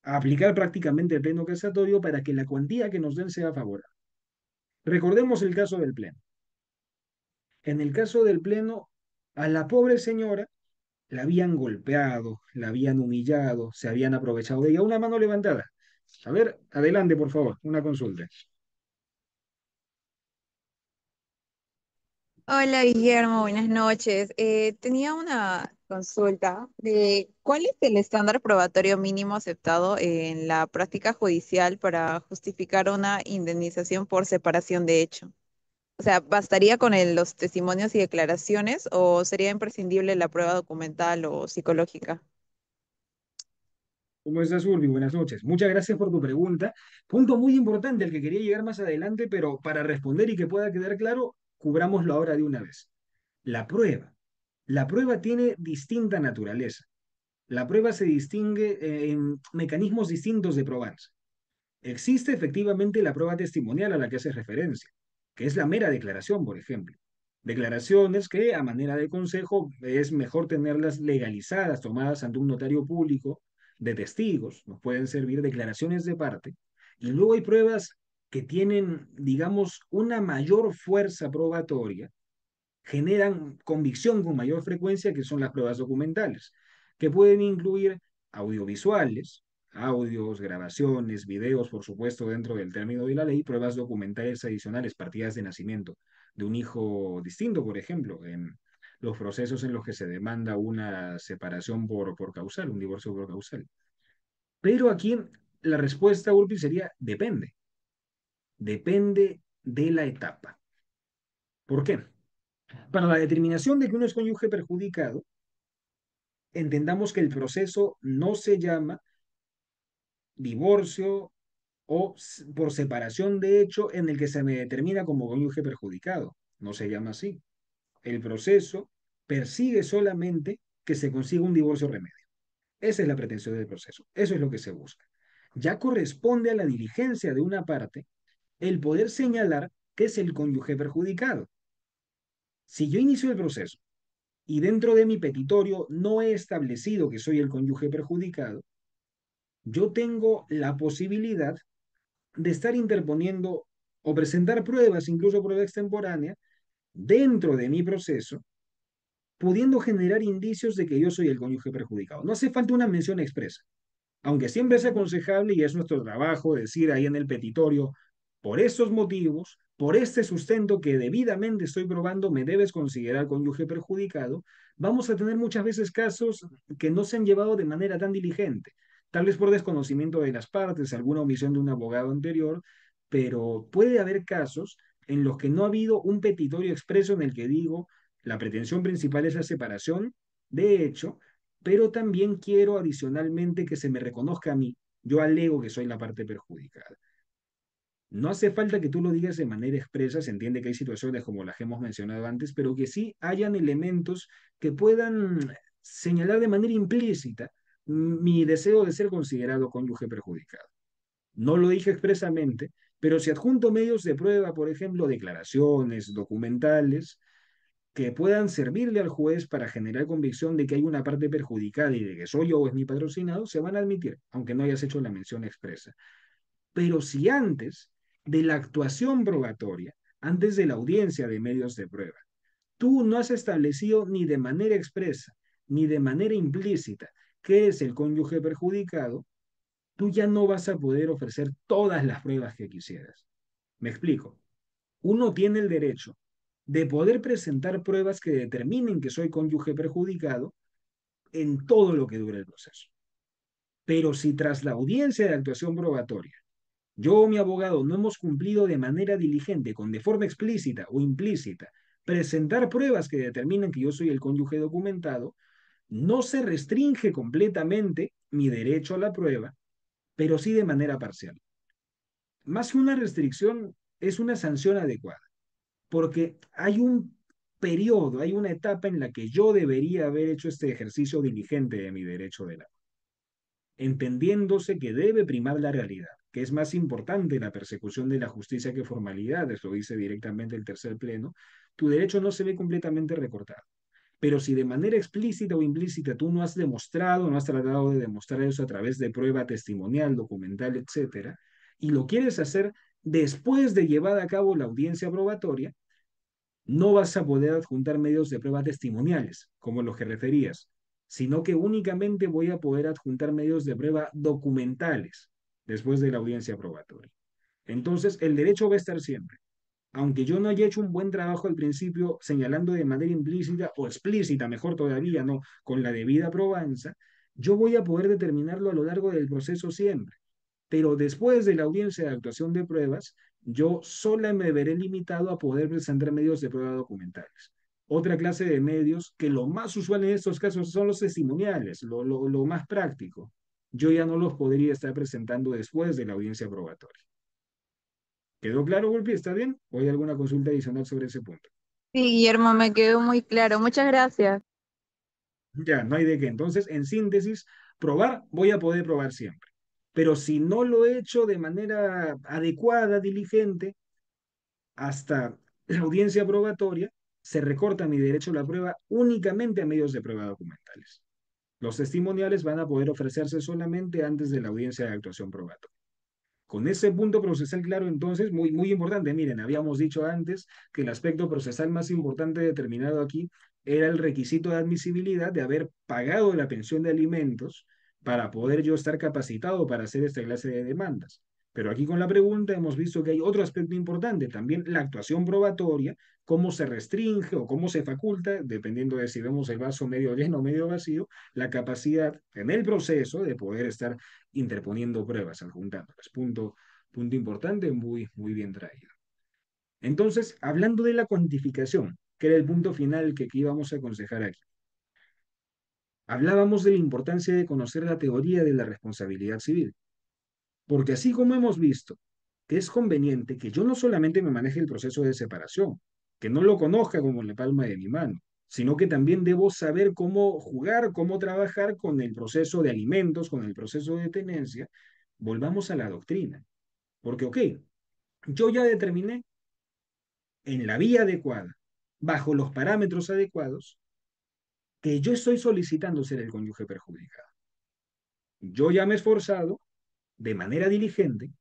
a aplicar prácticamente el pleno casatorio para que la cuantía que nos den sea favorable. Recordemos el caso del pleno. En el caso del pleno, a la pobre señora la habían golpeado, la habían humillado, se habían aprovechado de ella. Una mano levantada. A ver, adelante, por favor, una consulta. Hola Guillermo, buenas noches. Tenía una consulta de cuál es el estándar probatorio mínimo aceptado en la práctica judicial para justificar una indemnización por separación de hecho. O sea, ¿bastaría con los testimonios y declaraciones o sería imprescindible la prueba documental o psicológica? ¿Cómo estás, Urbi? Buenas noches. Muchas gracias por tu pregunta. Punto muy importante al que quería llegar más adelante, pero para responder y que pueda quedar claro, cubrámoslo ahora de una vez. La prueba. La prueba tiene distinta naturaleza. La prueba se distingue en mecanismos distintos de probarse. Existe efectivamente la prueba testimonial a la que hace referencia, que es la mera declaración, por ejemplo. Declaraciones que, a manera de consejo, es mejor tenerlas legalizadas, tomadas ante un notario público, de testigos, nos pueden servir declaraciones de parte. Y luego hay pruebas que tienen, digamos, una mayor fuerza probatoria, generan convicción con mayor frecuencia, que son las pruebas documentales, que pueden incluir audiovisuales, audios, grabaciones, videos, por supuesto, dentro del término de la ley, pruebas documentales adicionales, partidas de nacimiento de un hijo distinto, por ejemplo, en los procesos en los que se demanda una separación por causal, un divorcio por causal. Pero aquí la respuesta, Urpi, sería depende. Depende de la etapa. ¿Por qué? Para la determinación de que uno es cónyuge perjudicado, entendamos que el proceso no se llama divorcio o por separación de hecho en el que se me determina como cónyuge perjudicado. No se llama así. El proceso persigue solamente que se consiga un divorcio remedio. Esa es la pretensión del proceso. Eso es lo que se busca. Ya corresponde a la diligencia de una parte el poder señalar que es el cónyuge perjudicado. Si yo inicio el proceso y dentro de mi petitorio no he establecido que soy el cónyuge perjudicado, yo tengo la posibilidad de estar interponiendo o presentar pruebas, incluso prueba extemporánea, dentro de mi proceso, pudiendo generar indicios de que yo soy el cónyuge perjudicado. No hace falta una mención expresa. Aunque siempre es aconsejable y es nuestro trabajo decir ahí en el petitorio, por estos motivos, por este sustento que debidamente estoy probando, me debes considerar cónyuge perjudicado, vamos a tener muchas veces casos que no se han llevado de manera tan diligente, tal vez por desconocimiento de las partes, alguna omisión de un abogado anterior, pero puede haber casos en los que no ha habido un petitorio expreso en el que digo, la pretensión principal es la separación, de hecho, pero también quiero adicionalmente que se me reconozca a mí. Yo alego que soy la parte perjudicada. No hace falta que tú lo digas de manera expresa, se entiende que hay situaciones como las que hemos mencionado antes, pero que sí hayan elementos que puedan señalar de manera implícita mi deseo de ser considerado cónyuge perjudicado. No lo dije expresamente, pero si adjunto medios de prueba, por ejemplo, declaraciones, documentales, que puedan servirle al juez para generar convicción de que hay una parte perjudicada y de que soy yo o es mi patrocinado, se van a admitir, aunque no hayas hecho la mención expresa. Pero si antes de la actuación probatoria, antes de la audiencia de medios de prueba, tú no has establecido ni de manera expresa ni de manera implícita que es el cónyuge perjudicado, tú ya no vas a poder ofrecer todas las pruebas que quisieras. Me explico. Uno tiene el derecho de poder presentar pruebas que determinen que soy cónyuge perjudicado en todo lo que dure el proceso. Pero si tras la audiencia de actuación probatoria, yo o mi abogado no hemos cumplido de manera diligente, con de forma explícita o implícita, presentar pruebas que determinan que yo soy el cónyuge documentado, no se restringe completamente mi derecho a la prueba, pero sí de manera parcial. Más que una restricción, es una sanción adecuada, porque hay un periodo, hay una etapa en la que yo debería haber hecho este ejercicio diligente de mi derecho de la, entendiéndose que debe primar la realidad, que es más importante la persecución de la justicia que formalidades, lo dice directamente el tercer pleno, tu derecho no se ve completamente recortado. Pero si de manera explícita o implícita tú no has demostrado, no has tratado de demostrar eso a través de prueba testimonial, documental, etcétera, y lo quieres hacer después de llevada a cabo la audiencia probatoria, no vas a poder adjuntar medios de prueba testimoniales, como los que referías, sino que únicamente voy a poder adjuntar medios de prueba documentales después de la audiencia probatoria. Entonces, el derecho va a estar siempre. Aunque yo no haya hecho un buen trabajo al principio señalando de manera implícita o explícita, mejor todavía, no, con la debida probanza, yo voy a poder determinarlo a lo largo del proceso siempre. Pero después de la audiencia de actuación de pruebas, yo sola me veré limitado a poder presentar medios de prueba documentales. Otra clase de medios que lo más usual en estos casos son los testimoniales, lo más práctico. Yo ya no los podría estar presentando después de la audiencia probatoria. ¿Quedó claro, Golpi? ¿Está bien? ¿O hay alguna consulta adicional sobre ese punto? Sí, Guillermo, me quedó muy claro. Muchas gracias. Ya, no hay de qué. Entonces, en síntesis, probar, voy a poder probar siempre. Pero si no lo he hecho de manera adecuada, diligente, hasta la audiencia probatoria, se recorta mi derecho a la prueba únicamente a medios de prueba documentales. Los testimoniales van a poder ofrecerse solamente antes de la audiencia de actuación probatoria. Con ese punto procesal claro, entonces, muy importante, miren, habíamos dicho antes que el aspecto procesal más importante determinado aquí era el requisito de admisibilidad de haber pagado la pensión de alimentos para poder yo estar capacitado para hacer esta clase de demandas. Pero aquí con la pregunta hemos visto que hay otro aspecto importante, también la actuación probatoria, cómo se restringe o cómo se faculta, dependiendo de si vemos el vaso medio lleno o medio vacío, la capacidad en el proceso de poder estar interponiendo pruebas, adjuntándolas. Punto importante, muy bien traído. Entonces, hablando de la cuantificación, que era el punto final que íbamos a aconsejar aquí, hablábamos de la importancia de conocer la teoría de la responsabilidad civil, porque así como hemos visto que es conveniente que yo no solamente me maneje el proceso de separación, que no lo conozca como en la palma de mi mano, sino que también debo saber cómo jugar, cómo trabajar con el proceso de alimentos, con el proceso de tenencia, volvamos a la doctrina. Porque, ok, yo ya determiné en la vía adecuada, bajo los parámetros adecuados, que yo estoy solicitando ser el cónyuge perjudicado. Yo ya me he esforzado de manera diligente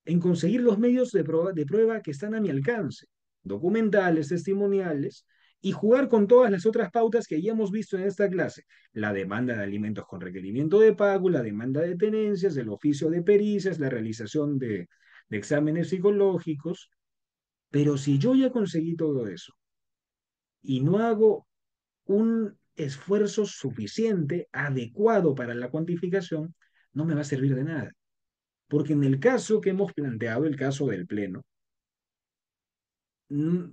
en conseguir los medios de prueba que están a mi alcance, documentales, testimoniales, y jugar con todas las otras pautas que ya hemos visto en esta clase. La demanda de alimentos con requerimiento de pago, la demanda de tenencias, el oficio de pericias, la realización de exámenes psicológicos. Pero si yo ya conseguí todo eso y no hago un esfuerzo suficiente, adecuado para la cuantificación, no me va a servir de nada. Porque en el caso que hemos planteado, el caso del pleno, mm,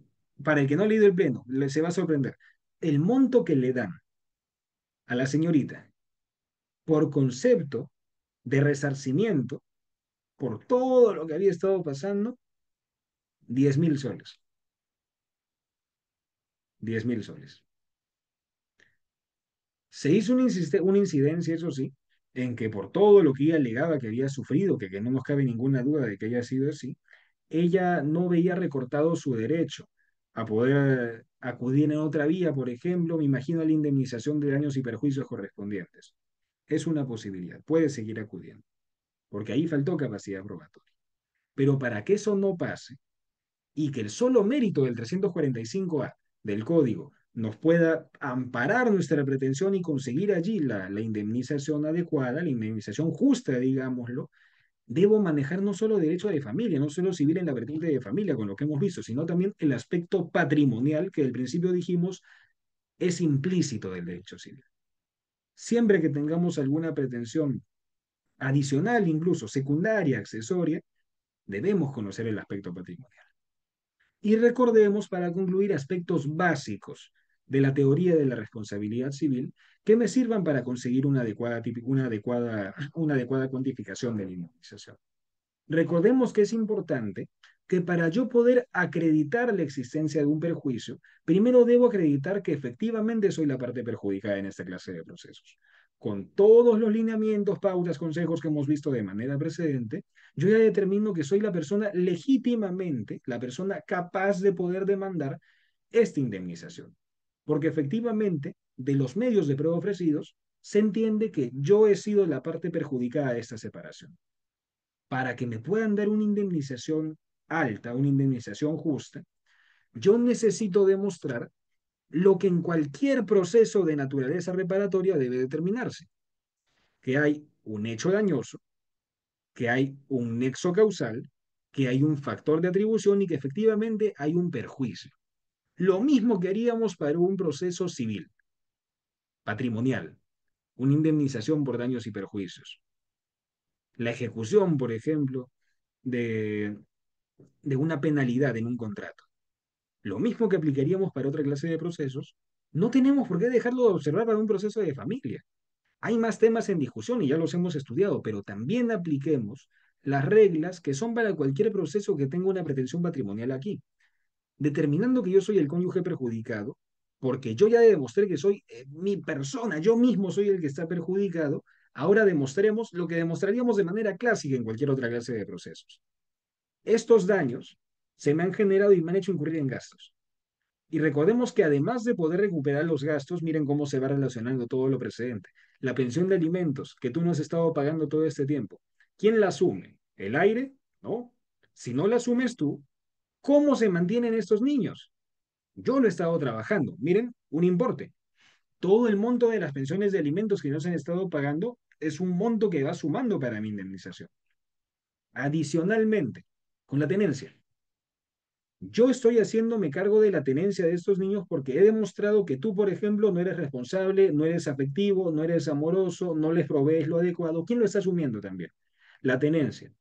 para el que no ha leído el pleno, se va a sorprender. El monto que le dan a la señorita por concepto de resarcimiento por todo lo que había estado pasando, 10.000 soles. 10.000 soles. Se hizo una incidencia, eso sí, en que por todo lo que ella alegaba que había sufrido, que no nos cabe ninguna duda de que haya sido así, ella no veía recortado su derecho a poder acudir en otra vía, por ejemplo, me imagino a la indemnización de daños y perjuicios correspondientes. Es una posibilidad, puede seguir acudiendo, porque ahí faltó capacidad probatoria. Pero para que eso no pase, y que el solo mérito del 345A del código nos pueda amparar nuestra pretensión y conseguir allí la indemnización adecuada, la indemnización justa, digámoslo, debo manejar no solo derecho de familia, no solo civil en la vertiente de familia, con lo que hemos visto, sino también el aspecto patrimonial que al principio dijimos es implícito del derecho civil. Siempre que tengamos alguna pretensión adicional, incluso secundaria, accesoria, debemos conocer el aspecto patrimonial. Y recordemos, para concluir, aspectos básicos de la teoría de la responsabilidad civil que me sirvan para conseguir una adecuada cuantificación de la indemnización. Recordemos que es importante que para yo poder acreditar la existencia de un perjuicio, primero debo acreditar que efectivamente soy la parte perjudicada en esta clase de procesos. Con todos los lineamientos, pautas, consejos que hemos visto de manera precedente, yo ya determino que soy la persona legítimamente, la persona capaz de poder demandar esta indemnización. Porque efectivamente, de los medios de prueba ofrecidos, se entiende que yo he sido la parte perjudicada de esta separación. Para que me puedan dar una indemnización alta, una indemnización justa, yo necesito demostrar lo que en cualquier proceso de naturaleza reparatoria debe determinarse, que hay un hecho dañoso, que hay un nexo causal, que hay un factor de atribución y que efectivamente hay un perjuicio. Lo mismo que haríamos para un proceso civil, patrimonial, una indemnización por daños y perjuicios. La ejecución, por ejemplo, de, de una penalidad en un contrato. Lo mismo que aplicaríamos para otra clase de procesos, no tenemos por qué dejarlo de observar para un proceso de familia. Hay más temas en discusión y ya los hemos estudiado, pero también apliquemos las reglas que son para cualquier proceso que tenga una pretensión patrimonial aquí, determinando que yo soy el cónyuge perjudicado, porque yo ya demostré que soy mi persona, yo mismo soy el que está perjudicado. Ahora demostremos lo que demostraríamos de manera clásica en cualquier otra clase de procesos. Estos daños se me han generado y me han hecho incurrir en gastos. Y recordemos que además de poder recuperar los gastos, miren cómo se va relacionando todo lo precedente. La pensión de alimentos que tú no has estado pagando todo este tiempo, ¿quién la asume? ¿El aire? ¿No? Si no la asumes tú, ¿cómo se mantienen estos niños? Yo lo he estado trabajando. Miren, un importe. Todo el monto de las pensiones de alimentos que no se han estado pagando es un monto que va sumando para mi indemnización. Adicionalmente, con la tenencia. Yo estoy haciéndome cargo de la tenencia de estos niños porque he demostrado que tú, por ejemplo, no eres responsable, no eres afectivo, no eres amoroso, no les provees lo adecuado. ¿Quién lo está asumiendo también? La tenencia.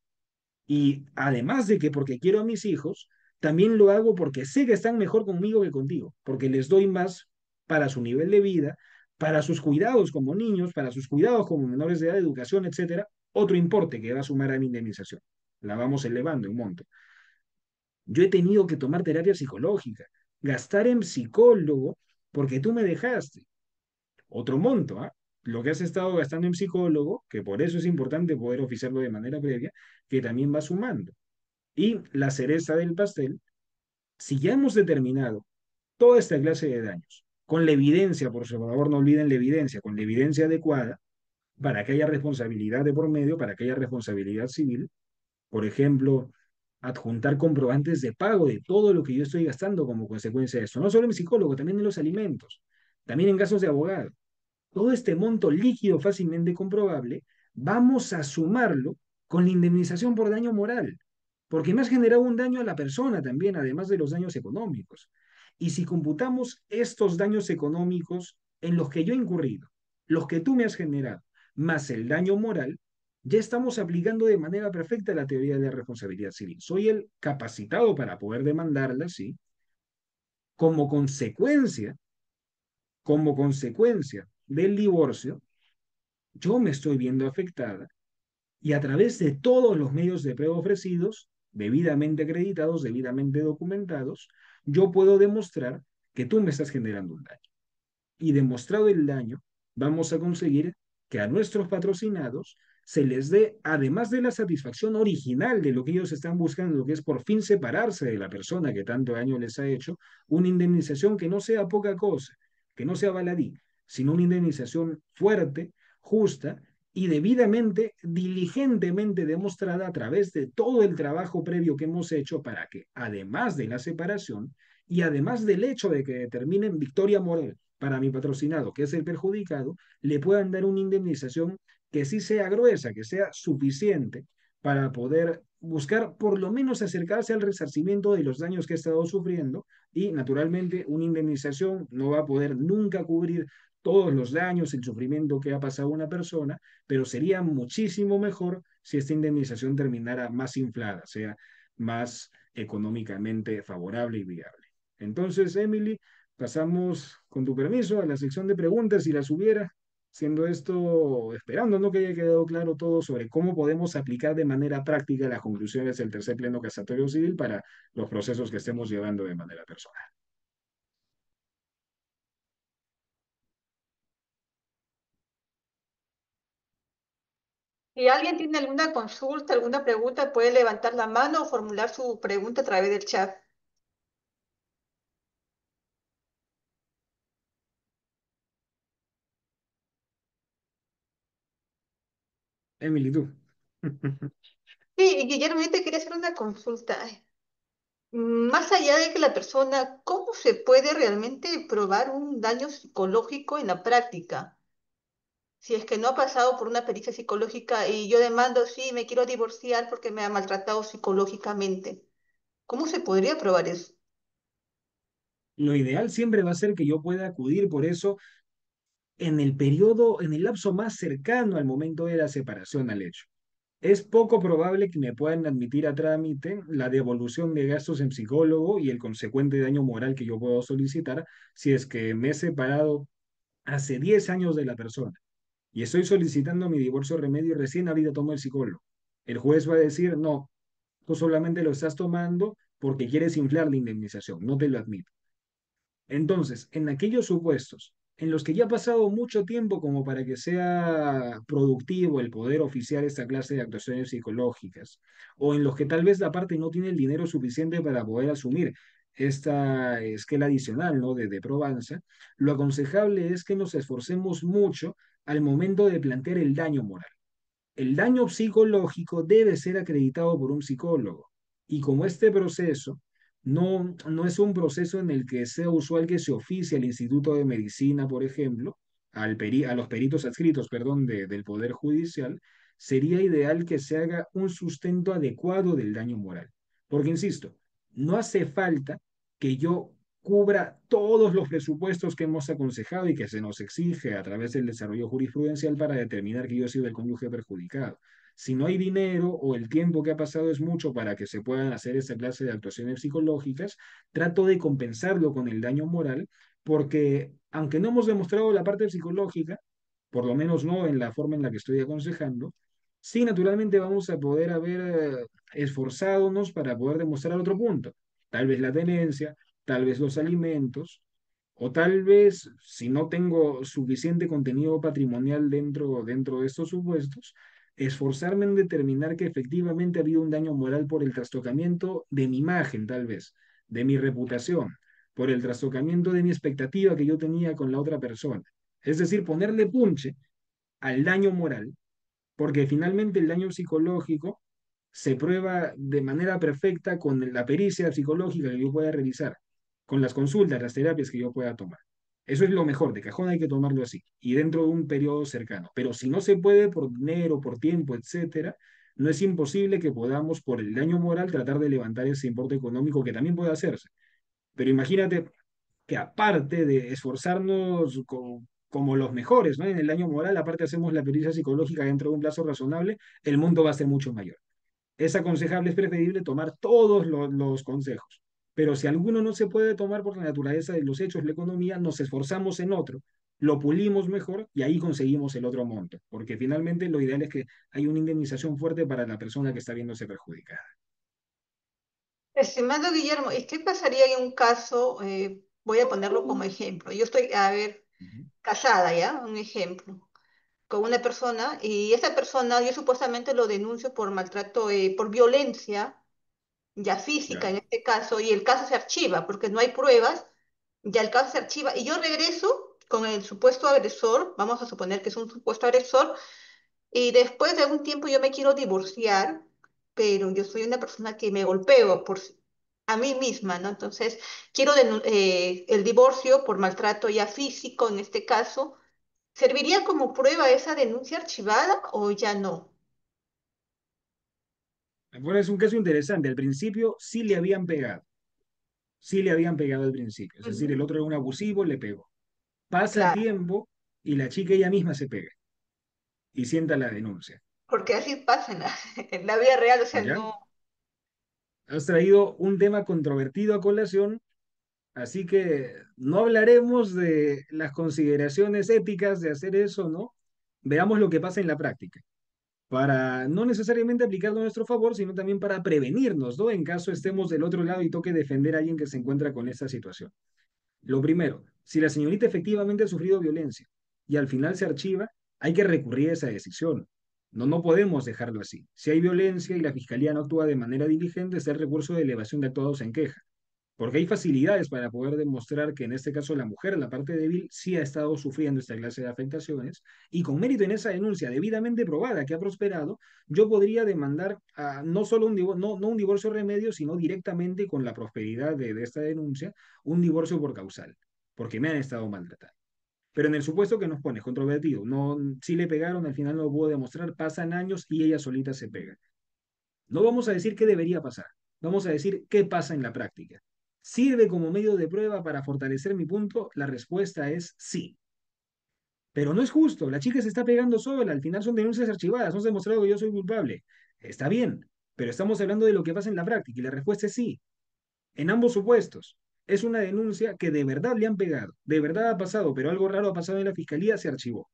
Y además de que porque quiero a mis hijos, también lo hago porque sé que están mejor conmigo que contigo, porque les doy más para su nivel de vida, para sus cuidados como niños, para sus cuidados como menores de edad, educación, etcétera, otro importe que va a sumar a mi indemnización. La vamos elevando un monto. Yo he tenido que tomar terapia psicológica, gastar en psicólogo porque tú me dejaste. Otro monto, ¿ah? Lo que has estado gastando en psicólogo, que por eso es importante poder oficiarlo de manera previa, que también va sumando. Y la cereza del pastel, si ya hemos determinado toda esta clase de daños, con la evidencia, por favor no olviden la evidencia, con la evidencia adecuada, para que haya responsabilidad de por medio, para que haya responsabilidad civil, por ejemplo, adjuntar comprobantes de pago de todo lo que yo estoy gastando como consecuencia de eso. No solo en mi psicólogo, también en los alimentos, también en gastos de abogado. Todo este monto líquido fácilmente comprobable, vamos a sumarlo con la indemnización por daño moral, porque me has generado un daño a la persona también, además de los daños económicos. Y si computamos estos daños económicos en los que yo he incurrido, los que tú me has generado, más el daño moral, ya estamos aplicando de manera perfecta la teoría de la responsabilidad civil. Soy el capacitado para poder demandarla, sí, como consecuencia, como consecuencia del divorcio, yo me estoy viendo afectada y a través de todos los medios de prueba ofrecidos, debidamente acreditados, debidamente documentados, yo puedo demostrar que tú me estás generando un daño. Y demostrado el daño, vamos a conseguir que a nuestros patrocinados se les dé, además de la satisfacción original de lo que ellos están buscando, lo que es por fin separarse de la persona que tanto daño les ha hecho, una indemnización que no sea poca cosa, que no sea baladí, sino una indemnización fuerte, justa y debidamente, diligentemente demostrada a través de todo el trabajo previo que hemos hecho para que, además de la separación y además del hecho de que determinen victoria moral para mi patrocinado, que es el perjudicado, le puedan dar una indemnización que sí sea gruesa, que sea suficiente para poder buscar por lo menos acercarse al resarcimiento de los daños que ha estado sufriendo y naturalmente una indemnización no va a poder nunca cubrir todos los daños, el sufrimiento que ha pasado una persona, pero sería muchísimo mejor si esta indemnización terminara más inflada, sea más económicamente favorable y viable. Entonces, Emily, pasamos, con tu permiso, a la sección de preguntas, si las hubiera, siendo esto, esperando, ¿no? Que haya quedado claro todo sobre cómo podemos aplicar de manera práctica las conclusiones del tercer pleno casatorio civil para los procesos que estemos llevando de manera personal. Si alguien tiene alguna consulta, alguna pregunta, puede levantar la mano o formular su pregunta a través del chat. Emily, tú. Sí, y Guillermo, yo te quería hacer una consulta. Más allá de que la persona, ¿cómo se puede realmente probar un daño psicológico en la práctica? Si es que no ha pasado por una pericia psicológica y yo demando, sí, me quiero divorciar porque me ha maltratado psicológicamente. ¿Cómo se podría probar eso? Lo ideal siempre va a ser que yo pueda acudir por eso en el periodo, en el lapso más cercano al momento de la separación al hecho. Es poco probable que me puedan admitir a trámite la devolución de gastos en psicólogo y el consecuente daño moral que yo puedo solicitar si es que me he separado hace 10 años de la persona y estoy solicitando mi divorcio remedio y recién ahorita tomo el psicólogo. El juez va a decir, no, tú solamente lo estás tomando porque quieres inflar la indemnización, no te lo admito. Entonces, en aquellos supuestos en los que ya ha pasado mucho tiempo como para que sea productivo el poder oficiar esta clase de actuaciones psicológicas, o en los que tal vez la parte no tiene el dinero suficiente para poder asumir esta esquela adicional, ¿no? de probanza, lo aconsejable es que nos esforcemos mucho al momento de plantear el daño moral. El daño psicológico debe ser acreditado por un psicólogo. Y como este proceso no es un proceso en el que sea usual que se oficie al Instituto de Medicina, por ejemplo, a los peritos adscritos, perdón, del Poder Judicial, sería ideal que se haga un sustento adecuado del daño moral. Porque, insisto, no hace falta que yo cubra todos los presupuestos que hemos aconsejado y que se nos exige a través del desarrollo jurisprudencial para determinar que yo he sido el cónyuge perjudicado. Si no hay dinero o el tiempo que ha pasado es mucho para que se puedan hacer esta clase de actuaciones psicológicas, trato de compensarlo con el daño moral, porque aunque no hemos demostrado la parte psicológica, por lo menos no en la forma en la que estoy aconsejando, sí, naturalmente vamos a poder haber esforzándonos para poder demostrar otro punto. Tal vez la tenencia, tal vez los alimentos, o tal vez, si no tengo suficiente contenido patrimonial dentro de estos supuestos, esforzarme en determinar que efectivamente ha habido un daño moral por el trastocamiento de mi imagen, tal vez, de mi reputación, por el trastocamiento de mi expectativa que yo tenía con la otra persona. Es decir, ponerle punche al daño moral, porque finalmente el daño psicológico se prueba de manera perfecta con la pericia psicológica que yo pueda realizar, con las consultas, las terapias que yo pueda tomar. Eso es lo mejor, de cajón hay que tomarlo así, y dentro de un periodo cercano. Pero si no se puede por dinero, por tiempo, etcétera, no es imposible que podamos, por el daño moral, tratar de levantar ese importe económico que también puede hacerse. Pero imagínate que aparte de esforzarnos como los mejores, ¿no? En el daño moral, aparte hacemos la pericia psicológica dentro de un plazo razonable, el mundo va a ser mucho mayor. Es aconsejable, es preferible tomar todos los consejos. Pero si alguno no se puede tomar por la naturaleza de los hechos, la economía, nos esforzamos en otro, lo pulimos mejor y ahí conseguimos el otro monto. Porque finalmente lo ideal es que hay una indemnización fuerte para la persona que está viéndose perjudicada. Estimado Guillermo, ¿y qué pasaría en un caso, voy a ponerlo como ejemplo? Yo estoy, a ver, Ujú. casada, ¿ya? Un ejemplo, con una persona y esa persona yo supuestamente lo denuncio por maltrato, por violencia, ya física Ya. en este caso, y el caso se archiva porque no hay pruebas, ya el caso se archiva y yo regreso con el supuesto agresor, vamos a suponer que es un supuesto agresor, y después de algún tiempo yo me quiero divorciar, pero yo soy una persona que me golpeo a mí misma, ¿no? Entonces, quiero el divorcio por maltrato ya físico, en este caso. ¿Serviría como prueba esa denuncia archivada o ya no? Bueno, es un caso interesante. Al principio sí le habían pegado al principio. Es decir, el Ujú. otro era un abusivo, le pegó. Pasa Claro, tiempo y la chica ella misma se pega y sienta la denuncia. porque así pasa en en la vida real, o sea, ¿Ya? no. Has traído un tema controvertido a colación, así que no hablaremos de las consideraciones éticas de hacer eso, ¿no? Veamos lo que pasa en la práctica, para no necesariamente aplicarlo a nuestro favor, sino también para prevenirnos, ¿no? En caso estemos del otro lado y toque defender a alguien que se encuentra con esta situación. Lo primero, si la señorita efectivamente ha sufrido violencia y al final se archiva, hay que recurrir a esa decisión. No, no podemos dejarlo así. Si hay violencia y la fiscalía no actúa de manera diligente, está el recurso de elevación de actuados en queja, porque hay facilidades para poder demostrar que en este caso la mujer, la parte débil, sí ha estado sufriendo esta clase de afectaciones y con mérito en esa denuncia debidamente probada que ha prosperado, yo podría demandar no solo no un divorcio remedio, sino directamente con la prosperidad de esta denuncia, un divorcio por causal, porque me han estado maltratando. Pero en el supuesto que nos pone controvertido, no, si le pegaron, al final no lo puedo demostrar, pasan años y ella solita se pega. No vamos a decir qué debería pasar, vamos a decir qué pasa en la práctica. ¿Sirve como medio de prueba para fortalecer mi punto? La respuesta es sí. Pero no es justo, la chica se está pegando sola, al final son denuncias archivadas, no se ha demostrado que yo soy culpable. Está bien, pero estamos hablando de lo que pasa en la práctica y la respuesta es sí. En ambos supuestos, es una denuncia que de verdad le han pegado, de verdad ha pasado, pero algo raro ha pasado en la fiscalía, se archivó.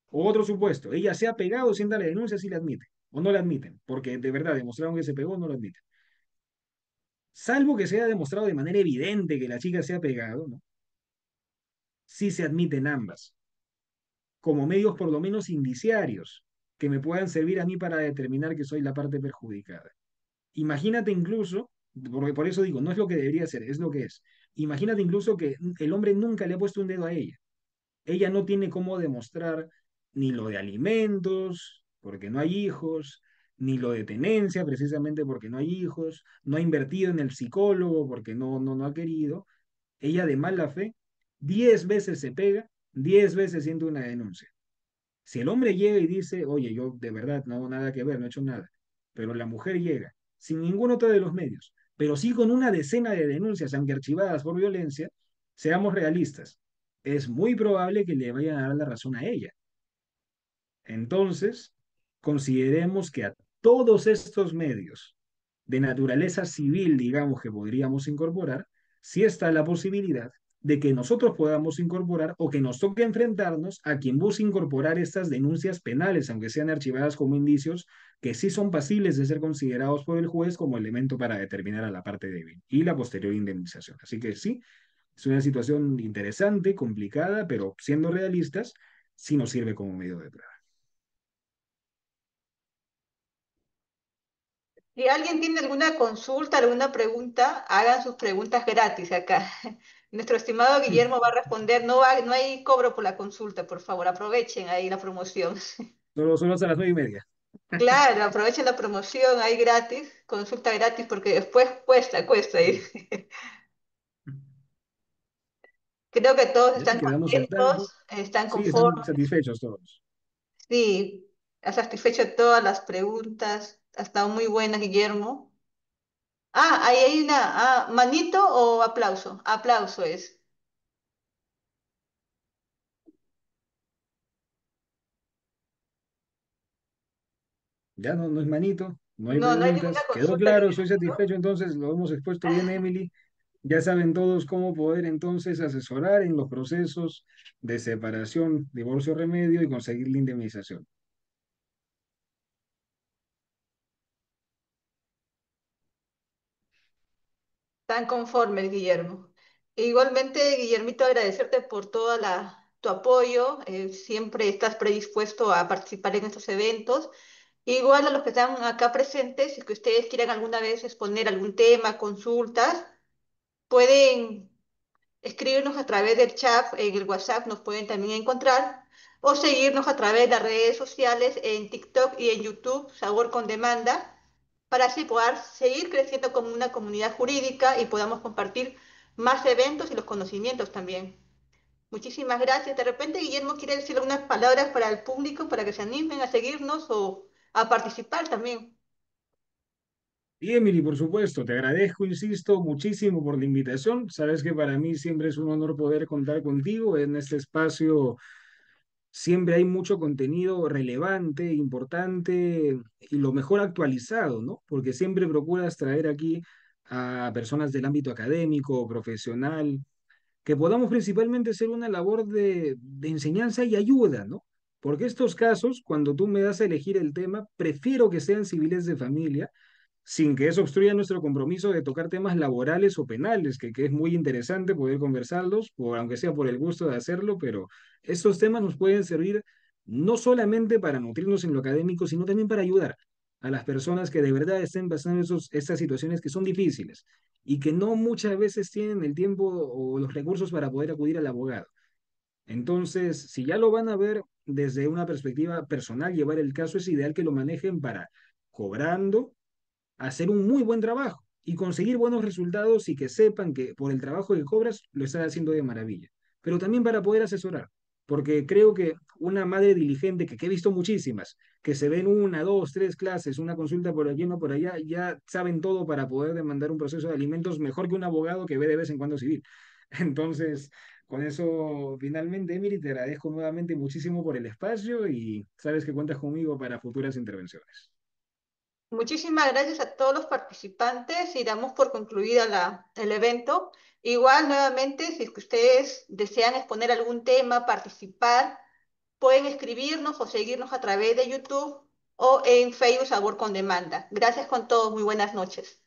O otro supuesto, ella se ha pegado, sienta la denuncia, sí la admite, o no la admiten, porque de verdad demostraron que se pegó, no la admiten. Salvo que se haya demostrado de manera evidente que la chica se ha pegado, ¿no? Sí se admiten ambas, como medios por lo menos indiciarios, que me puedan servir a mí para determinar que soy la parte perjudicada. Imagínate incluso, porque por eso digo, no es lo que debería ser, es lo que es. Imagínate incluso que el hombre nunca le ha puesto un dedo a ella. Ella no tiene cómo demostrar ni lo de alimentos, porque no hay hijos, ni lo de tenencia, precisamente porque no hay hijos, no ha invertido en el psicólogo porque no ha querido. Ella de mala fe, 10 veces se pega, 10 veces siente una denuncia. Si el hombre llega y dice, oye, yo de verdad no hago nada que ver, no he hecho nada, pero la mujer llega sin ningún otro de los medios, pero sí con una decena de denuncias, aunque archivadas por violencia, seamos realistas, es muy probable que le vayan a dar la razón a ella. Entonces, consideremos que a todos estos medios de naturaleza civil, digamos, que podríamos incorporar, sí está la posibilidad de que nosotros podamos incorporar o que nos toque enfrentarnos a quien busque incorporar estas denuncias penales, aunque sean archivadas como indicios, que sí son pasibles de ser considerados por el juez como elemento para determinar a la parte débil y la posterior indemnización. Así que sí, es una situación interesante, complicada, pero siendo realistas, sí nos sirve como medio de prueba. Si alguien tiene alguna consulta, alguna pregunta, hagan sus preguntas gratis acá. Nuestro estimado Guillermo va a responder. No hay cobro por la consulta, por favor, aprovechen ahí la promoción. Solo hasta las 9:30. Claro, aprovechen la promoción, hay gratis, consulta gratis, porque después cuesta ir. Creo que todos Ya están quedamos al contentos, tanto. están Sí, están conformes. satisfechos todos. Sí, has satisfecho todas las preguntas, ha estado muy buena, Guillermo. Ah, ahí hay una, manito o aplauso. Aplauso es. Ya no, no es manito, no hay No, no hay ninguna preguntas. Quedó consulta, claro, soy Guillermo. satisfecho, entonces lo hemos expuesto bien, Emily. Ya saben todos cómo poder entonces asesorar en los procesos de separación, divorcio, remedio y conseguir la indemnización. Tan conformes, Guillermo. E igualmente, Guillermito, agradecerte por toda tu apoyo. Siempre estás predispuesto a participar en estos eventos. Igual a los que están acá presentes, si es que ustedes quieren alguna vez exponer algún tema, consultas, pueden escribirnos a través del chat, en el WhatsApp nos pueden también encontrar, o seguirnos a través de las redes sociales en TikTok y en YouTube, Sabor con Demanda, para así poder seguir creciendo como una comunidad jurídica y podamos compartir más eventos y los conocimientos también. Muchísimas gracias. De repente, Guillermo quiere decir algunas palabras para el público para que se animen a seguirnos o a participar también. Y Emily, por supuesto, te agradezco, insisto, muchísimo por la invitación. Sabes que para mí siempre es un honor poder contar contigo en este espacio. Siempre hay mucho contenido relevante, importante y lo mejor actualizado, ¿no? Porque siempre procuras traer aquí a personas del ámbito académico, profesional, que podamos principalmente hacer una labor de enseñanza y ayuda, ¿no? Porque estos casos, cuando tú me das a elegir el tema, prefiero que sean civiles de familia sin que eso obstruya nuestro compromiso de tocar temas laborales o penales, que es muy interesante poder conversarlos, aunque sea por el gusto de hacerlo, pero estos temas nos pueden servir no solamente para nutrirnos en lo académico, sino también para ayudar a las personas que de verdad estén pasando estas situaciones que son difíciles y que no muchas veces tienen el tiempo o los recursos para poder acudir al abogado. Entonces, si ya lo van a ver desde una perspectiva personal, llevar el caso es ideal que lo manejen para cobrando hacer un muy buen trabajo y conseguir buenos resultados y que sepan que por el trabajo que cobras lo estás haciendo de maravilla. Pero también para poder asesorar, porque creo que una madre diligente, que he visto muchísimas, que se ven una, dos, tres clases, una consulta por aquí, no por allá, ya saben todo para poder demandar un proceso de alimentos mejor que un abogado que ve de vez en cuando civil. Entonces, con eso, finalmente, Emily, te agradezco nuevamente muchísimo por el espacio y sabes que cuentas conmigo para futuras intervenciones. Muchísimas gracias a todos los participantes y damos por concluida el evento. Igual, nuevamente, si es que ustedes desean exponer algún tema, participar, pueden escribirnos o seguirnos a través de YouTube o en Facebook Sabor con Demanda. Gracias con todos. Muy buenas noches.